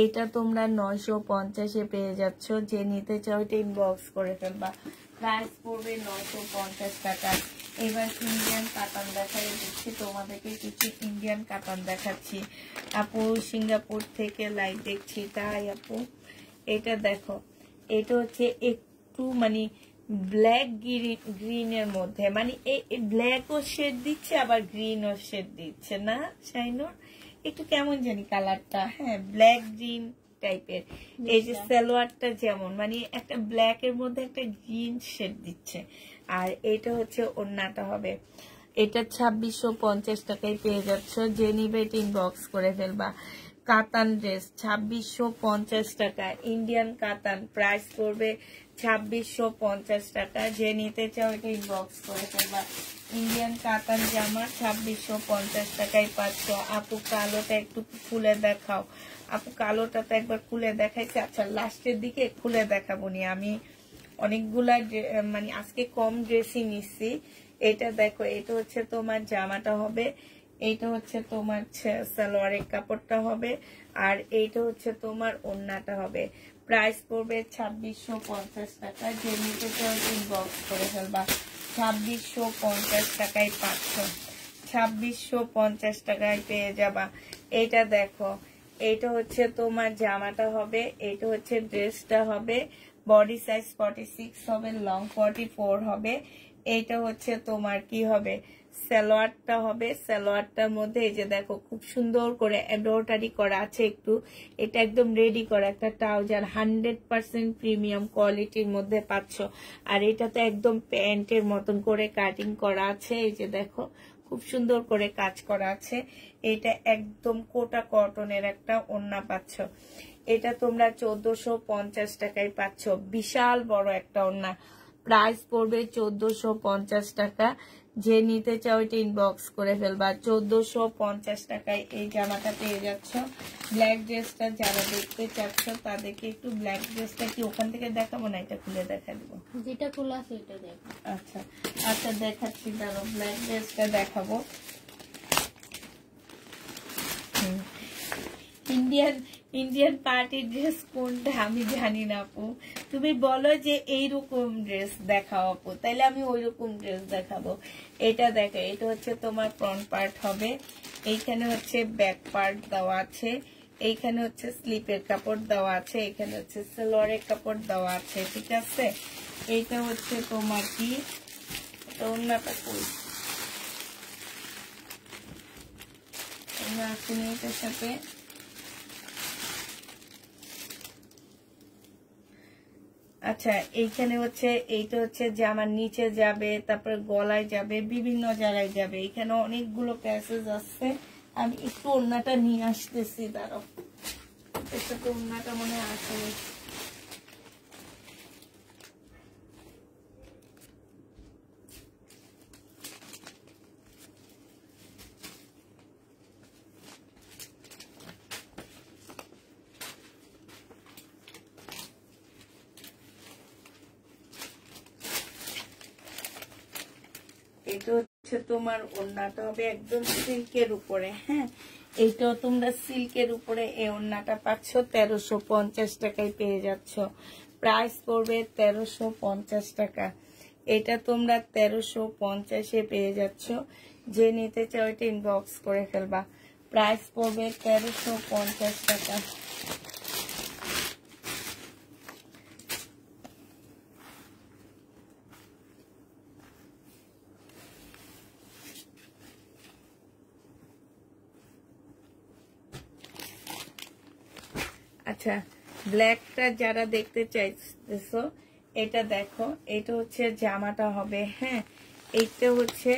এটা তোমরা 950-এ পেয়ে যাচ্ছ। যে নিতে চাও এটা ইনবক্স করে ফেলবা। প্রাইস পড়বে 950 টাকা। এবার ইন্ডিয়ান কাতান দেখাই দিচ্ছি তোমাদেরকে। কিছু ইন্ডিয়ান কাতান দেখাচ্ছি। আপু সিঙ্গাপুর থেকে লাইভ দেখছি। তাই আপু, এটা দেখো, এটা হচ্ছে একটু মানে ব্ল্যাক গ্রিনের মধ্যে, মানে এই ব্ল্যাকও শেড দিচ্ছে আবার গ্রিনও শেড দিচ্ছে না শাইনুর? একটু কেমন জানি কালারটা। হ্যাঁ, ব্ল্যাক গ্রিন টাইপের। এই যে সালোয়ারটা যেমন মানে একটা ব্ল্যাক এর মধ্যে একটা গ্রিন শেড দিচ্ছে। আর এটা হচ্ছে ওড়নাটা হবে। এটা 2650 টাকায় পেয়ে যাচ্ছ। যে নিবে এটা ইনবক্স করে ফেলবা। কাতান ড্রেস 2650 টাকা। ইন্ডিয়ান কাতান প্রাইস করবে 2650 টাকা। যে নিতে চাও এটা ইনবক্স করে ফেলবা। ইন্ডিয়ান কাতান জামা 2650 টাকায় পাচ্ছ। আপু কালোটা একটু খুলে দেখাও। আপু কালোটা তো একবার খুলে দেখাইছে। আচ্ছা, লাস্টের দিকে খুলে দেখাবো নি। আমি অনেকগুলা মানে আজকে কম ড্রেসই নিচ্ছি। এটা দেখো, এটা হচ্ছে তোমার জামাটা হবে, এইটা হচ্ছে তোমার সালোয়ারের কাপড়টা হবে। আর এইটা হচ্ছে তোমার ওড়নাটা হবে। প্রাইস পড়বে 2650 টাকা। যে নিতে চাও ইনবক্স করে ফেলবা। 2650 টাকায় পাচ্ছ। 2650 টাকায় পেয়ে যাবা। এটা দেখো, এইটা হচ্ছে তোমার জামাটা হবে, এইটা হচ্ছে ড্রেসটা হবে। বডি সাইজ 46 হবে, লং 44 হবে। এইটা হচ্ছে তোমার কি হবে, সালোয়ারটা হবে। সালোয়ারটার মধ্যে এই যে দেখো খুব সুন্দর করে এমব্রয়ডারি করা আছে একটু। এটা একদম রেডি করা একটা ট্রাউজার, 100% প্রিমিয়াম কোয়ালিটির মধ্যে পাচ্ছ। আর এটা তো একদম প্যান্টের মতন করে কাটিং করা আছে। এই যে দেখো খুব সুন্দর করে কাজ করা আছে। এটা একদম কোটা কটনের একটা ওড়না পাচ্ছ। এটা তোমরা 1450 টাকায় পাচ্ছ। বিশাল বড় একটা ওড়না। প্রাইস পড়বে 1450 টাকা। যে নিতে চাও এটা ইনবক্স করে ফেলবা। 1450 টাকায় এই জামাটা পেয়ে যাচ্ছ। ব্ল্যাক ড্রেসটা যারা দেখতে চাচ্ছ তাদেরকে একটু ব্ল্যাক ড্রেসটা কি ওখান থেকে দেখাবো না এটা খুলে দেখা দেবো? যেটা খোলা আছে এটা দেখো। আচ্ছা আচ্ছা, দেখাচ্ছি, দাঁড়ো ব্ল্যাক ড্রেসটা দেখাবো। ইন্ডিয়ান পার্টি ড্রেস কোনটা আমি জানি না আপু। তুমি বলো যে এইরকম ড্রেস দেখাও আপু, তাইলে আমি ওই রকম ড্রেস দেখাবো। এটা দেখো, এটা হচ্ছে তোমার ফ্রন্ট পার্ট হবে, এইখানে হচ্ছে ব্যাক পার্ট দেওয়া আছে, এইখানে হচ্ছে স্লিপের কাপড় দেওয়া আছে, এখানে হচ্ছে সালোয়ারের কাপড় দেওয়া আছে। ঠিক আছে, এইটা হচ্ছে তোমার কি ওড়নাটা কই আমরা আসলে এটার সাথে আচ্ছা এইখানে হচ্ছে এইটা হচ্ছে জামার নিচে যাবে, তারপরে গলায় যাবে, বিভিন্ন জায়গায় যাবে। এখানে অনেকগুলো প্যাসেজ আছে। আমি একটু ওড়নাটা নিয়ে আসতেছি, দাঁড়াও। এটা তো ওড়নাটা মনে আসে। এটা হচ্ছে তোমার ওড়নাটা হবে একদম সিল্কের উপরে। হ্যাঁ, এইটাও তোমরা সিল্কের উপরে এই ওড়নাটা পাচ্ছ 1350 টাকায় পেয়ে যাচ্ছ। প্রাইস পড়বে 1350 টাকা। এটা তোমরা 1350-এ পেয়ে যাচ্ছ। যে নিতে চাও এটা ইনবক্স করে ফেলবা। প্রাইস পড়বে 1350 টাকা। আচ্ছা, ব্ল্যাকটা যারা দেখতে চাইছো এটা দেখো, এটা হচ্ছে জামাটা হবে। হ্যাঁ, এইটা হচ্ছে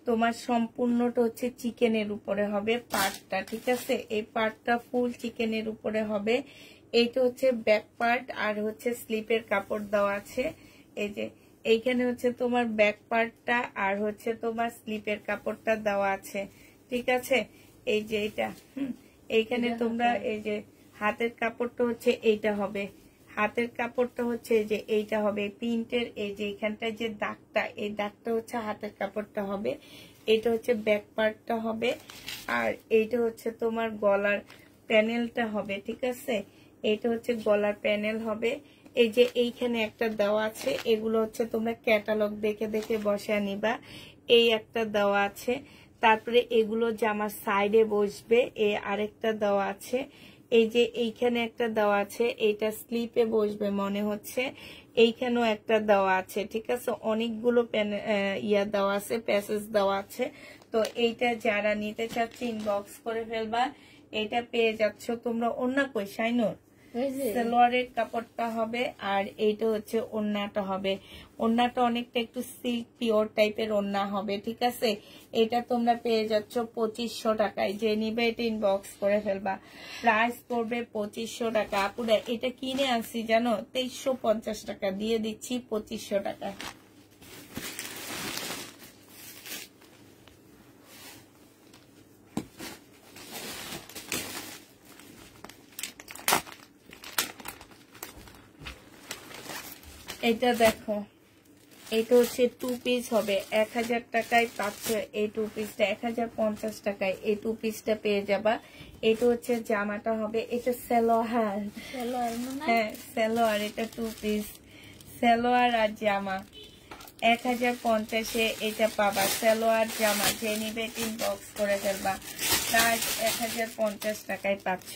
তোমার সম্পূর্ণটা হচ্ছে চিকেনের উপরে হবে পার্টটা, ঠিক আছে? এই পার্টটা ফুল চিকেনের উপরে হবে। এইটা হচ্ছে ব্যাক পার্ট, আর হচ্ছে স্লিপের কাপড় দেওয়া আছে। এই যে এইখানে হচ্ছে তোমার ব্যাক পার্টটা আর হচ্ছে তোমার স্লিপের কাপড়টা দেওয়া আছে, ঠিক আছে? এই যে এইটা এইখানে তোমরা এই যে হাতের কাপড়টা হচ্ছে এইটা হবে। হাতের কাপড়টা হচ্ছে যে এইটা হবে প্রিন্টের। এই যে এখানটায় যে দাগটা, এই দাগটা হচ্ছে হাতের কাপড়টা হবে। এটা হচ্ছে ব্যাক পার্টটা হবে, আর এইটা হচ্ছে তোমার গলার প্যানেলটা হবে, ঠিক আছে? এইটা হচ্ছে গলার প্যানেল হবে। এই যে এইখানে একটা দেওয়া আছে, এগুলো হচ্ছে তোমরা ক্যাটালগ দেখে দেখে বসায় নিবা। এই একটা দেওয়া আছে, তারপরে এগুলো জামার সাইডে বসবে। এই আরেকটা দেওয়া আছে। এই যে এইখানে একটা দেওয়া আছে, এইটা স্লিপে বসবে মনে হচ্ছে। এইখানেও একটা দেওয়া আছে, ঠিক আছে? অনেকগুলো ইয়া দেওয়া আছে, প্যাসেজ দেওয়া আছে। তো এইটা যারা নিতে চাচ্ছে ইনবক্স করে ফেলবা। এটা পেয়ে যাচ্ছ তোমরা। ওড়না কই শাইনুর? সালোয়ারের কাপড়টা হবে, আর এইটা হচ্ছে ওড়নাটা হবে। ওড়নাটা অনেকটা একটু সিল্ক পিওর টাইপের ওড়না হবে, ঠিক আছে? এটা তোমরা পেয়ে যাচ্ছ 2500 টাকায়। যে নিবে এটা ইনবক্স করে ফেলবা। প্রাইস পড়বে 2500 টাকা। আপুরা এটা কিনে আনছি জানো 2350 টাকা, দিয়ে দিচ্ছি 2500 টাকা। এটা দেখো, এটা হচ্ছে 2 পিস হবে 1000 টাকায় পাচ্ছ। এই 2 পিসটা 1050 টাকায় এই 2 পিসটা পেয়ে যাবা। এটা হচ্ছে জামাটা হবে, এটা সালোয়ার। হ্যাঁ সালোয়ার, এটা 2 পিস সালোয়ার আর জামা 1050-এ এটা পাবা। সালোয়ার জামা যে নিবে ইনবক্স করে ফেলবা। প্রাইস 1050 টাকায় পাচ্ছ।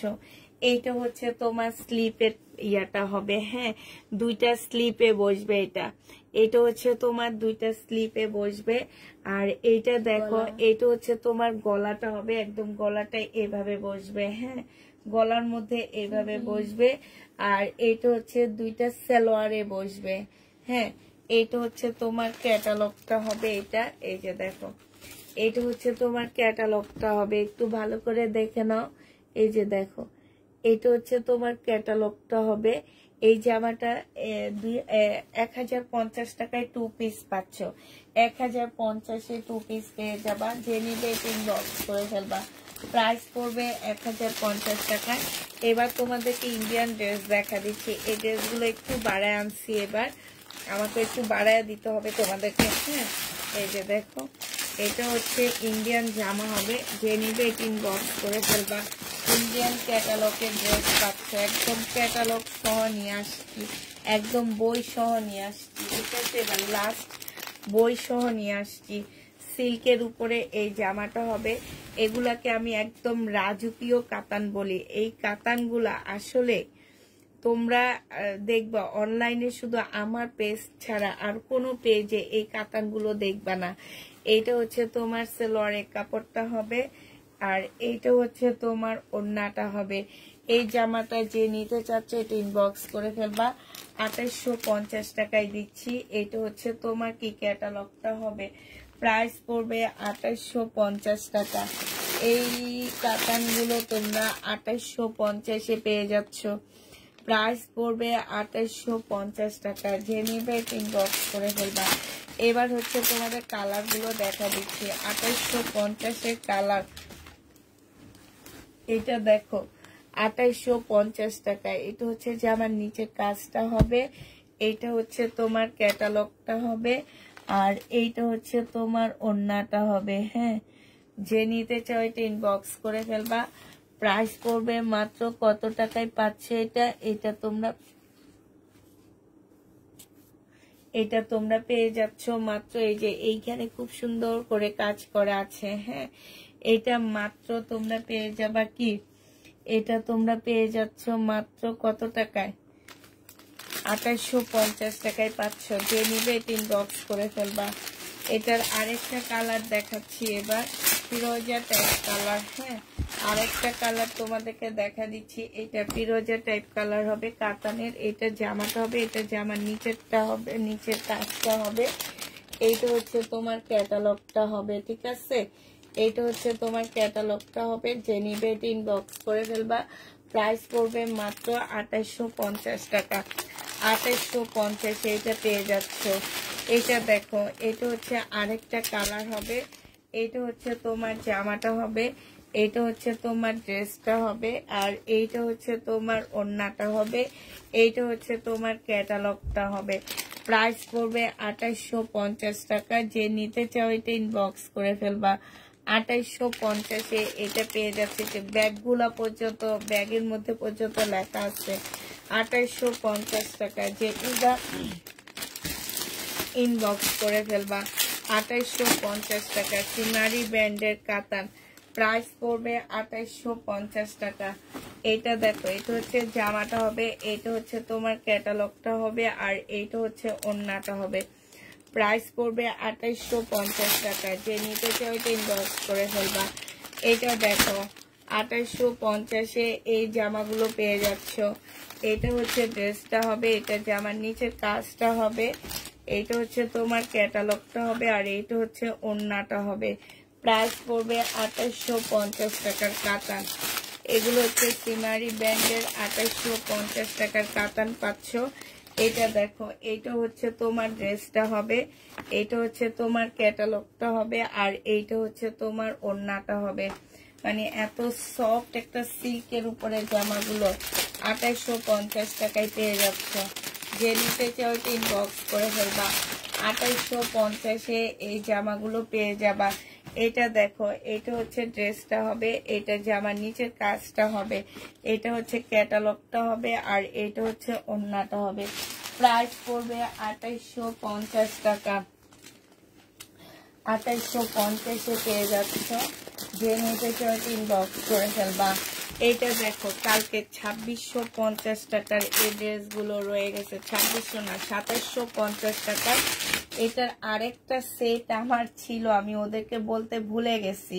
এইটা হচ্ছে তোমার স্লিপের ইয়াটা হবে। হ্যাঁ, দুইটা স্লিপে বসবে। এটা হচ্ছে তোমার দুইটা স্লিপে বসবে। আর এইটা দেখো, এইটা হচ্ছে তোমার গলাটা হবে, একদম গলাটা এভাবে বসবে। হ্যাঁ, গলার মধ্যে এভাবে বসবে। আর এইটা হচ্ছে দুইটা সালোয়ারে বসবে। হ্যাঁ, এইটা হচ্ছে তোমার ক্যাটালগটা হবে। এটা এই যে দেখো, এইটা হচ্ছে তোমার ক্যাটালগটা হবে। একটু ভালো করে দেখে নাও। এই যে দেখো, এটা হচ্ছে তোমার ক্যাটালগটা হবে। এই জামাটা 1050 টাকায় 2 পিস পাচ্ছ। 1050-এ 2 পিস পেয়ে যাবা। যে নিবে ইনবক্স করে ফেলবা। প্রাইস পড়বে 1050 টাকায়। এবার তোমাদেরকে ইন্ডিয়ান ড্রেস দেখা দিচ্ছি। এই ড্রেসগুলো একটু বাড়ায় আনছি এবার, আমাকে একটু বাড়ায় দিতে হবে তোমাদেরকে। হ্যাঁ, এই যে দেখো, এটা হচ্ছে ইন্ডিয়ান জামা হবে। যে নিবে ইনবক্স করে ফেলবা। ইন্ডিয়ান ক্যাটালগের ড্রেস পাচ্ছ, একদম ক্যাটালগ সহ নিয়ে আসছি, একদম বই সহ নিয়ে আসছি, ঠিক আছে? এবার লাস্ট বই সহ নিয়ে আসছি। সিল্কের উপরে এই জামাটা হবে। এগুলাকে আমি একদম রাজকীয় কাতান বলি। এই কাতানগুলা আসলে তোমরা দেখবা অনলাইনে, শুধু আমার পেজ ছাড়া আর কোনো পেজে এই কাতানগুলো দেখবা না। এইটা হচ্ছে তোমার সালোয়ারের কাপড়টা হবে, আর এইটা হচ্ছে তোমার ওড়নাটা হবে। এই জামাটা যে নিতে চাচ্ছে এটা ইনবক্স করে ফেলবা। 2850 টাকায় দিচ্ছি। এটা হচ্ছে তোমার কি ক্যাটালগটা হবে, প্রাইস পড়বে 2850 টাকা। এই কাতানগুলো তোমরা 2850-এ পেয়ে যাচ্ছ, প্রাইস পড়বে 2850 টাকা। যে নিবে ইনবক্স করে ফেলবা। এবার হচ্ছে তোমাদের কালার গুলো দেখা দিচ্ছি। 2850-এর কালার, এটা দেখো 2850 টাকায়। এটা হচ্ছে যে আমার নিচের কাজটা হবে, এইটা হচ্ছে তোমার ক্যাটালগটা হবে, আর এইটা হচ্ছে তোমার ওড়নাটা হবে। হ্যাঁ, যে নিতে চাও এটা ইনবক্স করে ফেলবা। প্রাইস পড়বে মাত্র কত টাকায় পাচ্ছে এটা, এটা তোমরা পেয়ে যাচ্ছ মাত্র, এই যে এইখানে খুব সুন্দর করে কাজ করা আছে। হ্যাঁ, এটা মাত্র তোমরা পেয়ে যাবা কি, এটা তোমরা পেয়ে যাচ্ছ মাত্র কত টাকায়, 2850 টাকায় পাচ্ছ। যে নিবে এটা ইনবক্স করে ফেলবা। এটার আরেকটা কালার দেখাচ্ছি এবার, ফিরোজা টাইপ কালার। হ্যাঁ, আরেকটা কালার তোমাদেরকে দেখা দিচ্ছি। এটা ফিরোজা টাইপ কালার হবে কাতানের। এটা জামাটা হবে, এটা জামার নিচেরটা হবে, নিচের কাজটা হবে। এইটা হচ্ছে তোমার ক্যাটালগটা হবে, ঠিক আছে। এইটা হচ্ছে তোমার ক্যাটালগটা হবে। যে নিবে এটা ইনবক্স করে ফেলবা। প্রাইস পড়বে মাত্র 2850 টাকা। 2850 এইটা পেয়ে যাচ্ছ। এটা দেখো, এটা হচ্ছে আরেকটা কালার হবে। এইটা হচ্ছে তোমার জামাটা হবে, এইটা হচ্ছে তোমার ড্রেসটা হবে, আর এইটা হচ্ছে তোমার ওড়নাটা হবে, এইটা হচ্ছে তোমার ক্যাটালগটা হবে। প্রাইস পড়বে 2850 টাকা। যে নিতে চাও এটা ইনবক্স করে ফেলবা। 2850-এ এটা পেয়ে যাচ্ছে। যে ব্যাগগুলা পর্যন্ত, ব্যাগের মধ্যে পর্যন্ত লেখা আছে 2850 টাকা। যে এটা ইনবক্স করে ফেলবা। 2850 টাকা। সিনারি ব্র্যান্ডের কাতান, প্রাইস পড়বে 2850 টাকা। এইটা দেখো, এটা হচ্ছে জামাটা হবে, এটা হচ্ছে তোমার ক্যাটালগটা হবে, আর এইটা হচ্ছে ওড়নাটা হবে। প্রাইস পড়বে 2850 টাকা। যে নিতে চাও এটা ইনবক্স করে ফেলবা। এটা দেখো 2850-এ এই জামাগুলো পেয়ে যাচ্ছ। এটা হচ্ছে ড্রেসটা হবে, এটা জামার নিচের কাজটা হবে, এইটা হচ্ছে তোমার ক্যাটালগটা হবে, আর এইটা হচ্ছে ওড়নাটা হবে। প্রাইস পড়বে 2850 টাকার কাতান। এগুলো হচ্ছে সিনারি ব্র্যান্ডের 2850 টাকার কাতান পাচ্ছ। এটা দেখো, এইটা হচ্ছে তোমার ড্রেসটা হবে, এইটা হচ্ছে তোমার ক্যাটালগটা হবে, আর এইটা হচ্ছে তোমার ওড়নাটা হবে। মানে এত সফট একটা সিল্কের উপরে জামাগুলো 2850 টাকায় পেয়ে যাচ্ছ। যে নিতে চাও ইনবক্স করে ফেলবা। 2850-এ এই জামাগুলো পেয়ে যাবা। এটা দেখো, এটা হচ্ছে ড্রেসটা হবে, এটা জামার নিচের কাজটা হবে, এটা হচ্ছে ক্যাটালগটা হবে, আর এটা হচ্ছে ওড়নাটা হবে। প্রাইস পড়বে 2850 টাকা। 2850-এ পেয়ে যাচ্ছ। যে নিতে চাও ইনবক্স করে ফেলবা। এইটা দেখো, কালকে 2650 টাকার এই ড্রেসগুলো রয়ে গেছে। 2600 না, 2750 টাকার। এটার আরেকটা সেট আমার ছিল, আমি ওদেরকে বলতে ভুলে গেছি।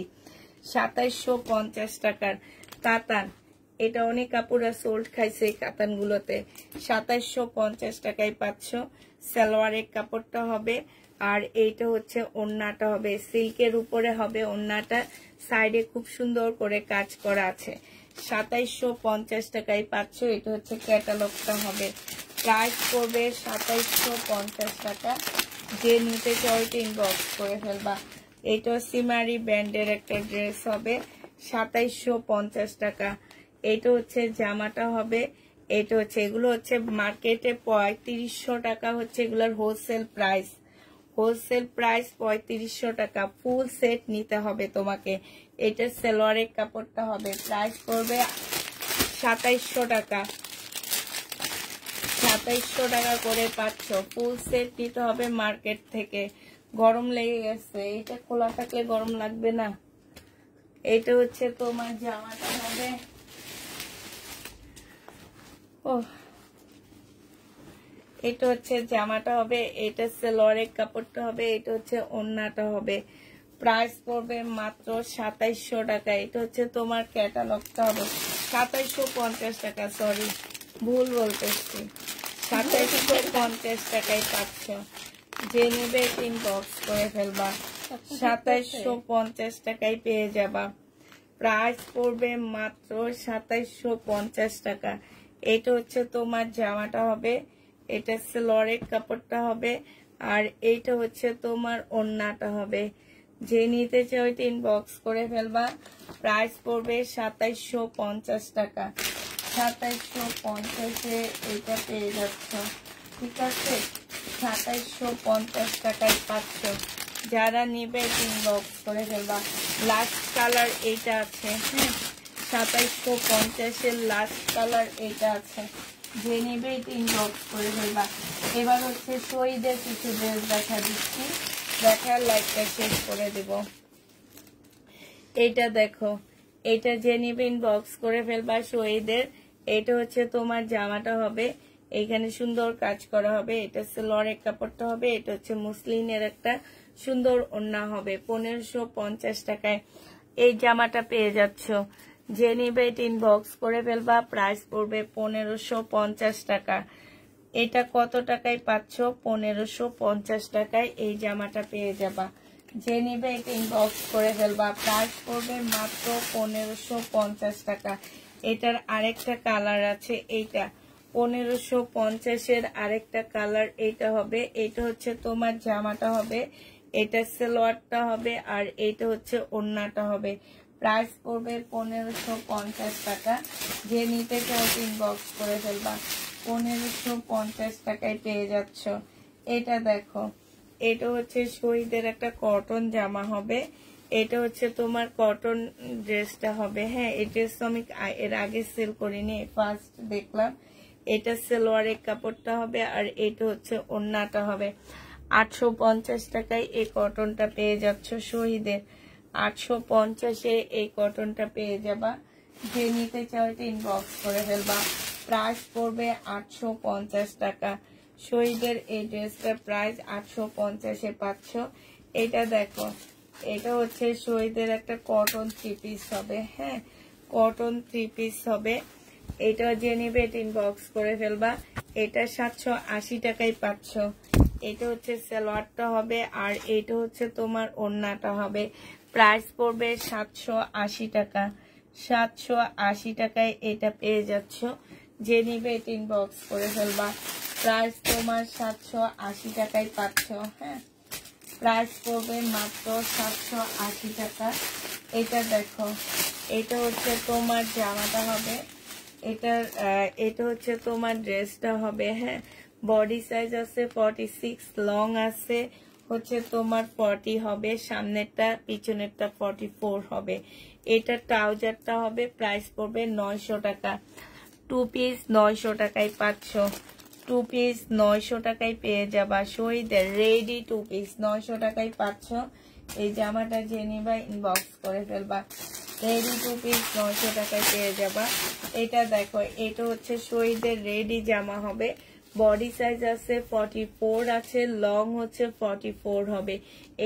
2750 টাকার কাতান। এটা অনেক কাপড়া সোল্ড খাইছে এই কাতানগুলোতে। 2750 টাকায় পাচ্ছ। সালোয়ারের কাপড়টা হবে, আর এইটা হচ্ছে ওড়নাটা হবে, সিল্কের উপরে হবে ওড়নাটা, সাইডে খুব সুন্দর করে কাজ করা আছে। 2750 টাকায় পাচ্ছ। এটা হচ্ছে ক্যাটালগটা হবে। প্রাইস পড়বে 2750 টাকা। যে নিতে চাও ইনবক্স করে ফেলবা। এটা সিমারি ব্র্যান্ডের একটা ড্রেস হবে, 2750 টাকা। এটা হচ্ছে জামাটা হবে, এটা হচ্ছে, এগুলো হচ্ছে মার্কেটে 3500 টাকা হচ্ছে এগুলোর হোলসেল প্রাইস। হোলসেল প্রাইস 3500 টাকা। ফুল সেট নিতে হবে তোমাকে। এটা সালোয়ারের কাপড়টা হবে, প্রাইস পড়বে 2700 টাকা। 2700 টাকা করে পাচ্ছ। ফুল সেট নিতে হবে মার্কেট থেকে। গরম লেগে গেছে, এটা খোলা থাকলে গরম লাগবে না। এটা হচ্ছে তোমার জামাটা হবে, এটা হচ্ছে জামাটা হবে, এটা সালোয়ারের কাপড়টা হবে, এটা হচ্ছে ওড়নাটা হবে। প্রাইস পড়বে মাত্র 2700 টাকা। এটা হচ্ছে তোমার ক্যাটালগটা হবে 2750 টাকা, সরি ভুল বলতেছি, 2750 টাকায় পাচ্ছ। যে নেবে ইনবক্স করে ফেলবা, 2750 টাকায় পেয়ে যাবা। প্রাইস পড়বে মাত্র 2750 টাকা। এটা হচ্ছে তোমার জামাটা হবে, এটা সালোয়ারের কাপড়টা হবে, আর এইটা হচ্ছে তোমার ওড়নাটা হবে। যে নিতে চাও ইনবক্স করে ফেলবা। প্রাইস পড়বে 2750 টাকা। 2750-এ এটা পেয়ে যাচ্ছ, ঠিক আছে? 2750 টাকায় পাচ্ছ। যারা নিবে ইনবক্স করে ফেলবা। লাস্ট কালার এইটা আছে, 2750-এর লাস্ট কালার এইটা আছে। যে নিবে ইনবক্স করে ফেলবা। এবার হচ্ছে শহীদের কিছু ড্রেস দেখা দিচ্ছি, দেখার লাইকটা শেষ করে দেব। এইটা দেখো, এইটা যে নিবে ইনবক্স করে ফেলবা শহীদের। এটা হচ্ছে তোমার জামাটা হবে, এইখানে সুন্দর কাজ করা হবে, এটা সালোয়ারের কাপড়টা হবে, এটা হচ্ছে মুসলিনের একটা সুন্দর ওড়না হবে। 1550 টাকায় এই জামাটা পেয়ে যাচ্ছ। যে নিবে ইনবক্স করে ফেলবা। প্রাইস পড়বে 1550 টাকা। এটা কত টাকায় পাচ্ছ? 1550 টাকায় এই জামাটা পেয়ে যাবা। যে নিবে ইনবক্স করে ফেলবা। প্রাইস পড়বে মাত্র 1550 টাকা। এটার আরেকটা কালার আছে, এইটা 1550-এর আরেকটা কালার এইটা হবে। এটা হচ্ছে তোমার জামাটা হবে, এটা সালোয়ারটা হবে, আর এইটা হচ্ছে ওড়নাটা হবে। প্রাইস পড়বে 1550 টাকা। যে নিতে চাও ইনবক্স করে ফেলবা। 1550 টাকায় পেয়ে যাচ্ছ। এটা দেখো, এটা হচ্ছে শহীদের একটা কটন জামা হবে, এটা হচ্ছে তোমার কটন ড্রেসটা হবে। হ্যাঁ, এই ড্রেস আমি এর আগে সেল করিনি, ফার্স্ট দেখলাম। এটা সালোয়ারের কাপড়টা হবে, আর এটা হচ্ছে ওড়নাটা হবে। 850 টাকায় এই কটনটা পেয়ে যাচ্ছ শহীদের। 850-এ এই কটনটা পেয়ে যাবা। যে নিতে চাও ইনবক্স করে ফেলবা। প্রাইস পড়বে 850 টাকা। শহীদের এই ড্রেসটার প্রাইস 850-এ পাচ্ছ। এটা দেখো, এটা হচ্ছে শহীদের একটা কটন 3 পিস হবে। হ্যাঁ, কটন 3 পিস হবে। এটা যে নিবে ইনবক্স করে ফেলবা। এটা 780 টাকায় পাচ্ছ। এটা হচ্ছে সালোয়ারটা হবে, আর এটা হচ্ছে তোমার ওড়নাটা হবে। প্রাইস পড়বে 780 টাকা। 780 টাকায় এটা পেয়ে যাচ্ছ। যে নিবে ইনবক্স করে ফেলবা। প্রাইস তোমার 780 টাকায় পাচ্ছ। হ্যাঁ, প্রাইস পড়বে মাত্র 780 টাকা। এটা দেখো, এটা হচ্ছে তোমার জামাটা হবে, এটা হচ্ছে তোমার ড্রেসটা হবে। হ্যাঁ, বডি সাইজ আছে 46, লং আছে হচ্ছে তোমার 40 হবে, সামনেরটা পিছনেরটা 44 হবে। এটা ট্রাউজারটা হবে। প্রাইস পড়বে 900 টাকা। 2 পিস 900 টাকায় পাচ্ছ। 2 পিস 900 টাকায় পেয়ে যাবা। শহীদের রেডি 2 পিস 900 টাকায় পাচ্ছ। এই জামাটা যে নিবা ইনবক্স করে ফেলবা। রেডি 2 পিস 900 টাকায় পেয়ে যাবা। এটা দেখো, এটা হচ্ছে শহীদের রেডি জামা হবে। বডি সাইজ আছে 44 আছে, লং হচ্ছে 44 হবে।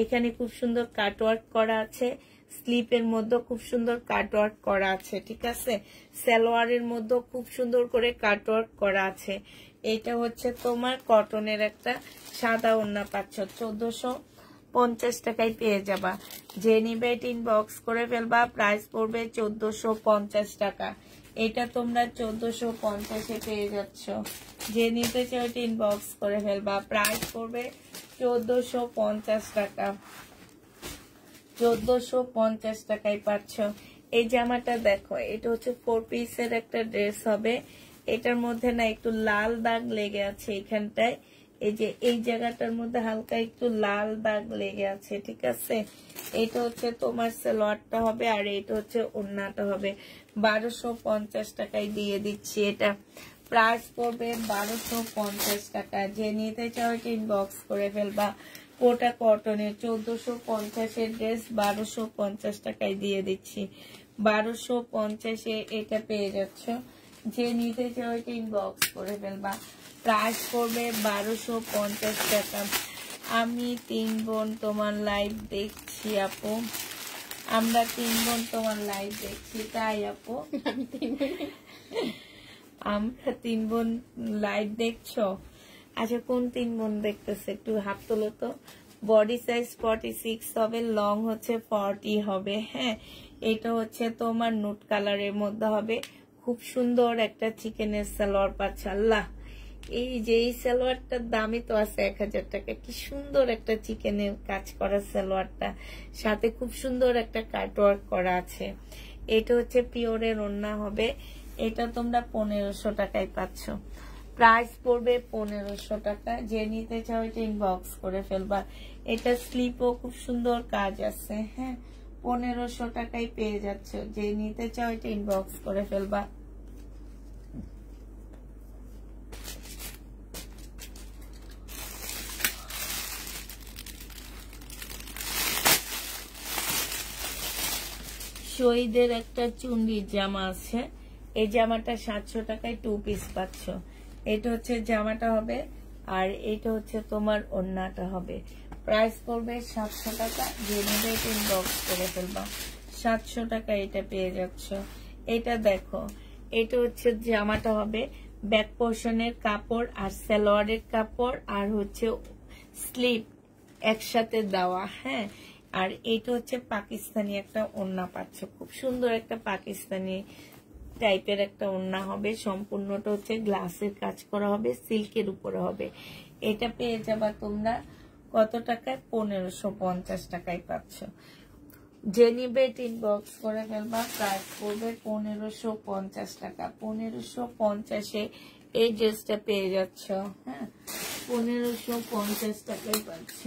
এখানে খুব সুন্দর কাটওয়ার্ক করা আছে, স্লিপের মধ্যে খুব সুন্দর কাটওয়ার্ক করা আছে, ঠিক আছে? সালোয়ারের মধ্যে খুব সুন্দর করে কাটওয়ার্ক করা আছে। এটা হচ্ছে তোমার কটনের একটা সাদা ওড়না পাচ্ছ। 1450 টাকায় পেয়ে যাবা। যে নিবে ইনবক্স করে ফেলবা। প্রাইস পড়বে 1450 টাকা। এটা তোমরা 1450-এ পেয়ে যাচ্ছ। যে নিতে চাও ইনবক্স করে ফেলবা। প্রাইস পড়বে 1450 টাকা। 1450 টাকায় পাচ্ছ। এই জামাটা দেখো, এটা হচ্ছে 4 পিসের একটা ড্রেস হবে। এটার মধ্যে না একটু লাল দাগ লেগে আছে এখানটায়, এই যে এই জায়গাটার মধ্যে হালকা একটু লাল দাগ লেগে আছে, ঠিক আছে? এটা হচ্ছে তোমার সালোয়ারটা হবে, আর এটা হচ্ছে ওড়নাটা হবে। 1250 টাকায় দিয়ে দিচ্ছি। এটা প্রাইস পড়বে 1250 টাকা। যে নিতে চাও ইনবক্স করে ফেলবা। কোটা কটনের 1450-এর ড্রেস 1250 টাকায় দিয়ে দিচ্ছি। 1250-এ এটা পেয়ে যাচ্ছ। যে নিতে চাও ইনবক্স করে ফেলবা। প্রাইস পড়বে 1250 টাকা। আমি 3 বোন তোমার লাইভ দেখছি আপু, আমরা 3 বোন তোমার লাইভ দেখছি, তাই আপু? আমরা 3 বোন লাইভ দেখছো? আচ্ছা, কোন 3 বোন দেখতেছে একটু হাত তোলো তো। বডি সাইজ 46 হবে, লং হচ্ছে 40 হবে। হ্যাঁ, এটা হচ্ছে তোমার নুট কালারের মধ্যে হবে। খুব সুন্দর একটা চিকেনের সালোয়ার পাচ্ছে। আল্লাহ, এই যে এই সালোয়ারটার দামই তো আছে 1000 টাকা। কি সুন্দর একটা চিকেনের কাজ করা সালোয়ারটা, সাথে খুব সুন্দর একটা কাটওয়ার্ক করা আছে। এটা হচ্ছে পিওরের ওড়না হবে। এটা তোমরা 1500 টাকায় পাচ্ছ। প্রাইস পড়বে 1500 টাকা। যে নিতে চাও এটা ইনবক্স করে ফেলবা। এটা স্লিপও খুব সুন্দর কাজ আছে। হ্যাঁ, 1500 টাকায় পেয়ে যাচ্ছ। যে নিতে চাও এটা ইনবক্স করে ফেলবা। শহীদের একটা চুন্ডির জামা আছে। এই জামাটা 700 টাকায় 2 পিস পাচ্ছ। এটা হচ্ছে জামাটা হবে, আর এটা হচ্ছে তোমার ওড়নাটা হবে। প্রাইস পড়বে 700 টাকা। যে নেবে এটা ইনবক্স করে ফেলবা। 700 টাকা এটা পেয়ে যাচ্ছ। এটা দেখো, এটা হচ্ছে জামাটা হবে, ব্যাক পোর্শনের কাপড় আর সালোয়ারের কাপড় আর হচ্ছে স্লিপ একসাথে দেওয়া। হ্যাঁ, আর এটা হচ্ছে পাকিস্তানি একটা ওড়না পাচ্ছ। খুব সুন্দর একটা পাকিস্তানি টাইপের একটা ওড়না হবে। সম্পূর্ণটা হচ্ছে গ্লাসের কাজ করা হবে, সিল্কের উপরে হবে। এটা পেয়ে যাবা তোমরা কত টাকায়? 1550 টাকায় পাচ্ছ। যে নিবে ইনবক্স করে ফেলবা। প্রাইস পড়বে 1550 টাকা। 1550-এ এই ড্রেসটা পেয়ে যাচ্ছ। হ্যাঁ, 1550 টাকায় পাচ্ছ।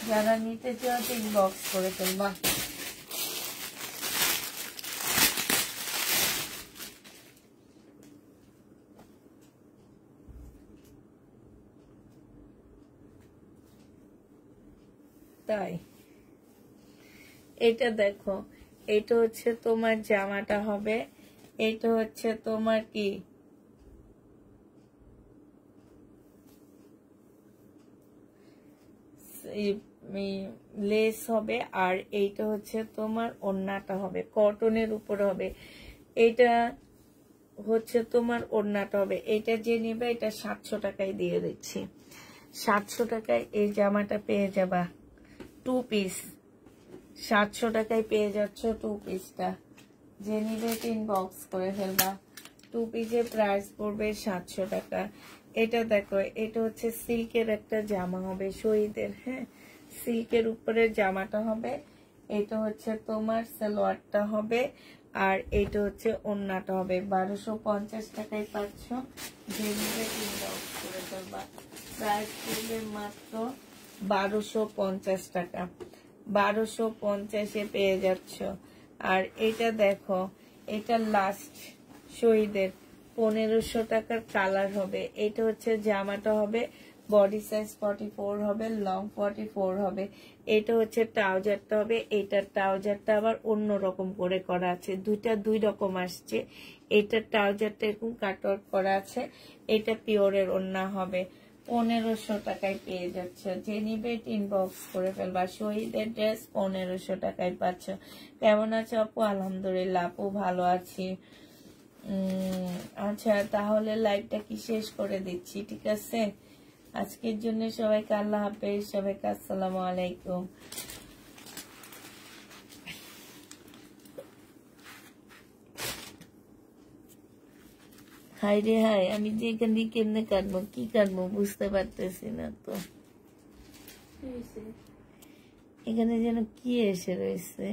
যারা নিতে চাও ইনবক্স করে ফেলবা। তাই এটা দেখো, এটা হচ্ছে তোমার জামাটা হবে। এটা হচ্ছে তোমার কি লেস হবে, আর এইটা হচ্ছে তোমার ওড়নাটা হবে, কটনের উপরে হবে। এটা হচ্ছে তোমার ওড়নাটা হবে। এটা যে নেবে এটা 700 টাকায় দিয়ে দিচ্ছি। 700 টাকায় এই জামাটা পেয়ে যাবা 2 পিস। 700 টাকায় পেয়ে যাচ্ছ 2 পিসটা। যে নিবে ইনবক্স করে ফেলবা। 2 পিসের প্রাইস পড়বে 700 টাকা। এটা দেখো, এটা হচ্ছে সিল্কের একটা জামা হবে শহীদের। হ্যাঁ, সিল্কের উপরে জামাটা হবে। এটা হচ্ছে তোমার সালোয়ারটা হবে, আর এটা হচ্ছে ওড়নাটা হবে। 1250 টাকায় পাচ্ছ। যে নিবে ইনবক্স করে ফেলবা। প্রাইস পড়বে মাত্র 1250 টাকা। 1250-এ পেয়ে যাচ্ছ। আর এটা দেখো, এটা লাস্ট শহীদের 1500 টাকার কালার হবে। এটা হচ্ছে জামাটা হবে, বডি সাইজ 44 হবে, লং 44 হবে। এটা হচ্ছে ট্রাউজারটা হবে। এটা ট্রাউজারটা আবার অন্য রকম করে করা আছে, দুইটা 2 রকম আসছে। এটা ট্রাউজারটা এরকম কাটওয়ার্ক করা আছে। এটা পিওরের ওড়না হবে। 1500 টাকায় পেয়ে যাচ্ছ। যে নিবে ইনবক্স করে ফেলবা। শহীদের ড্রেস 1500 টাকায় পাচ্ছ। কেমন আছো আপু? আলহামদুলিল্লাহ আপু, ভালো আছি। আচ্ছা, তাহলে লাইভটা কি শেষ করে দিচ্ছি, ঠিক আছে? আজকের জন্য সবাইকে আল্লাহ হাফেজ, সবাইকে আসসালামু আলাইকুম। হাই রে হাই, আমি যে এখানে কেমনে কাটবো, কি কাটবো বুঝতে পারতেছি না তো। এখানে যেন কি এসে রয়েছে।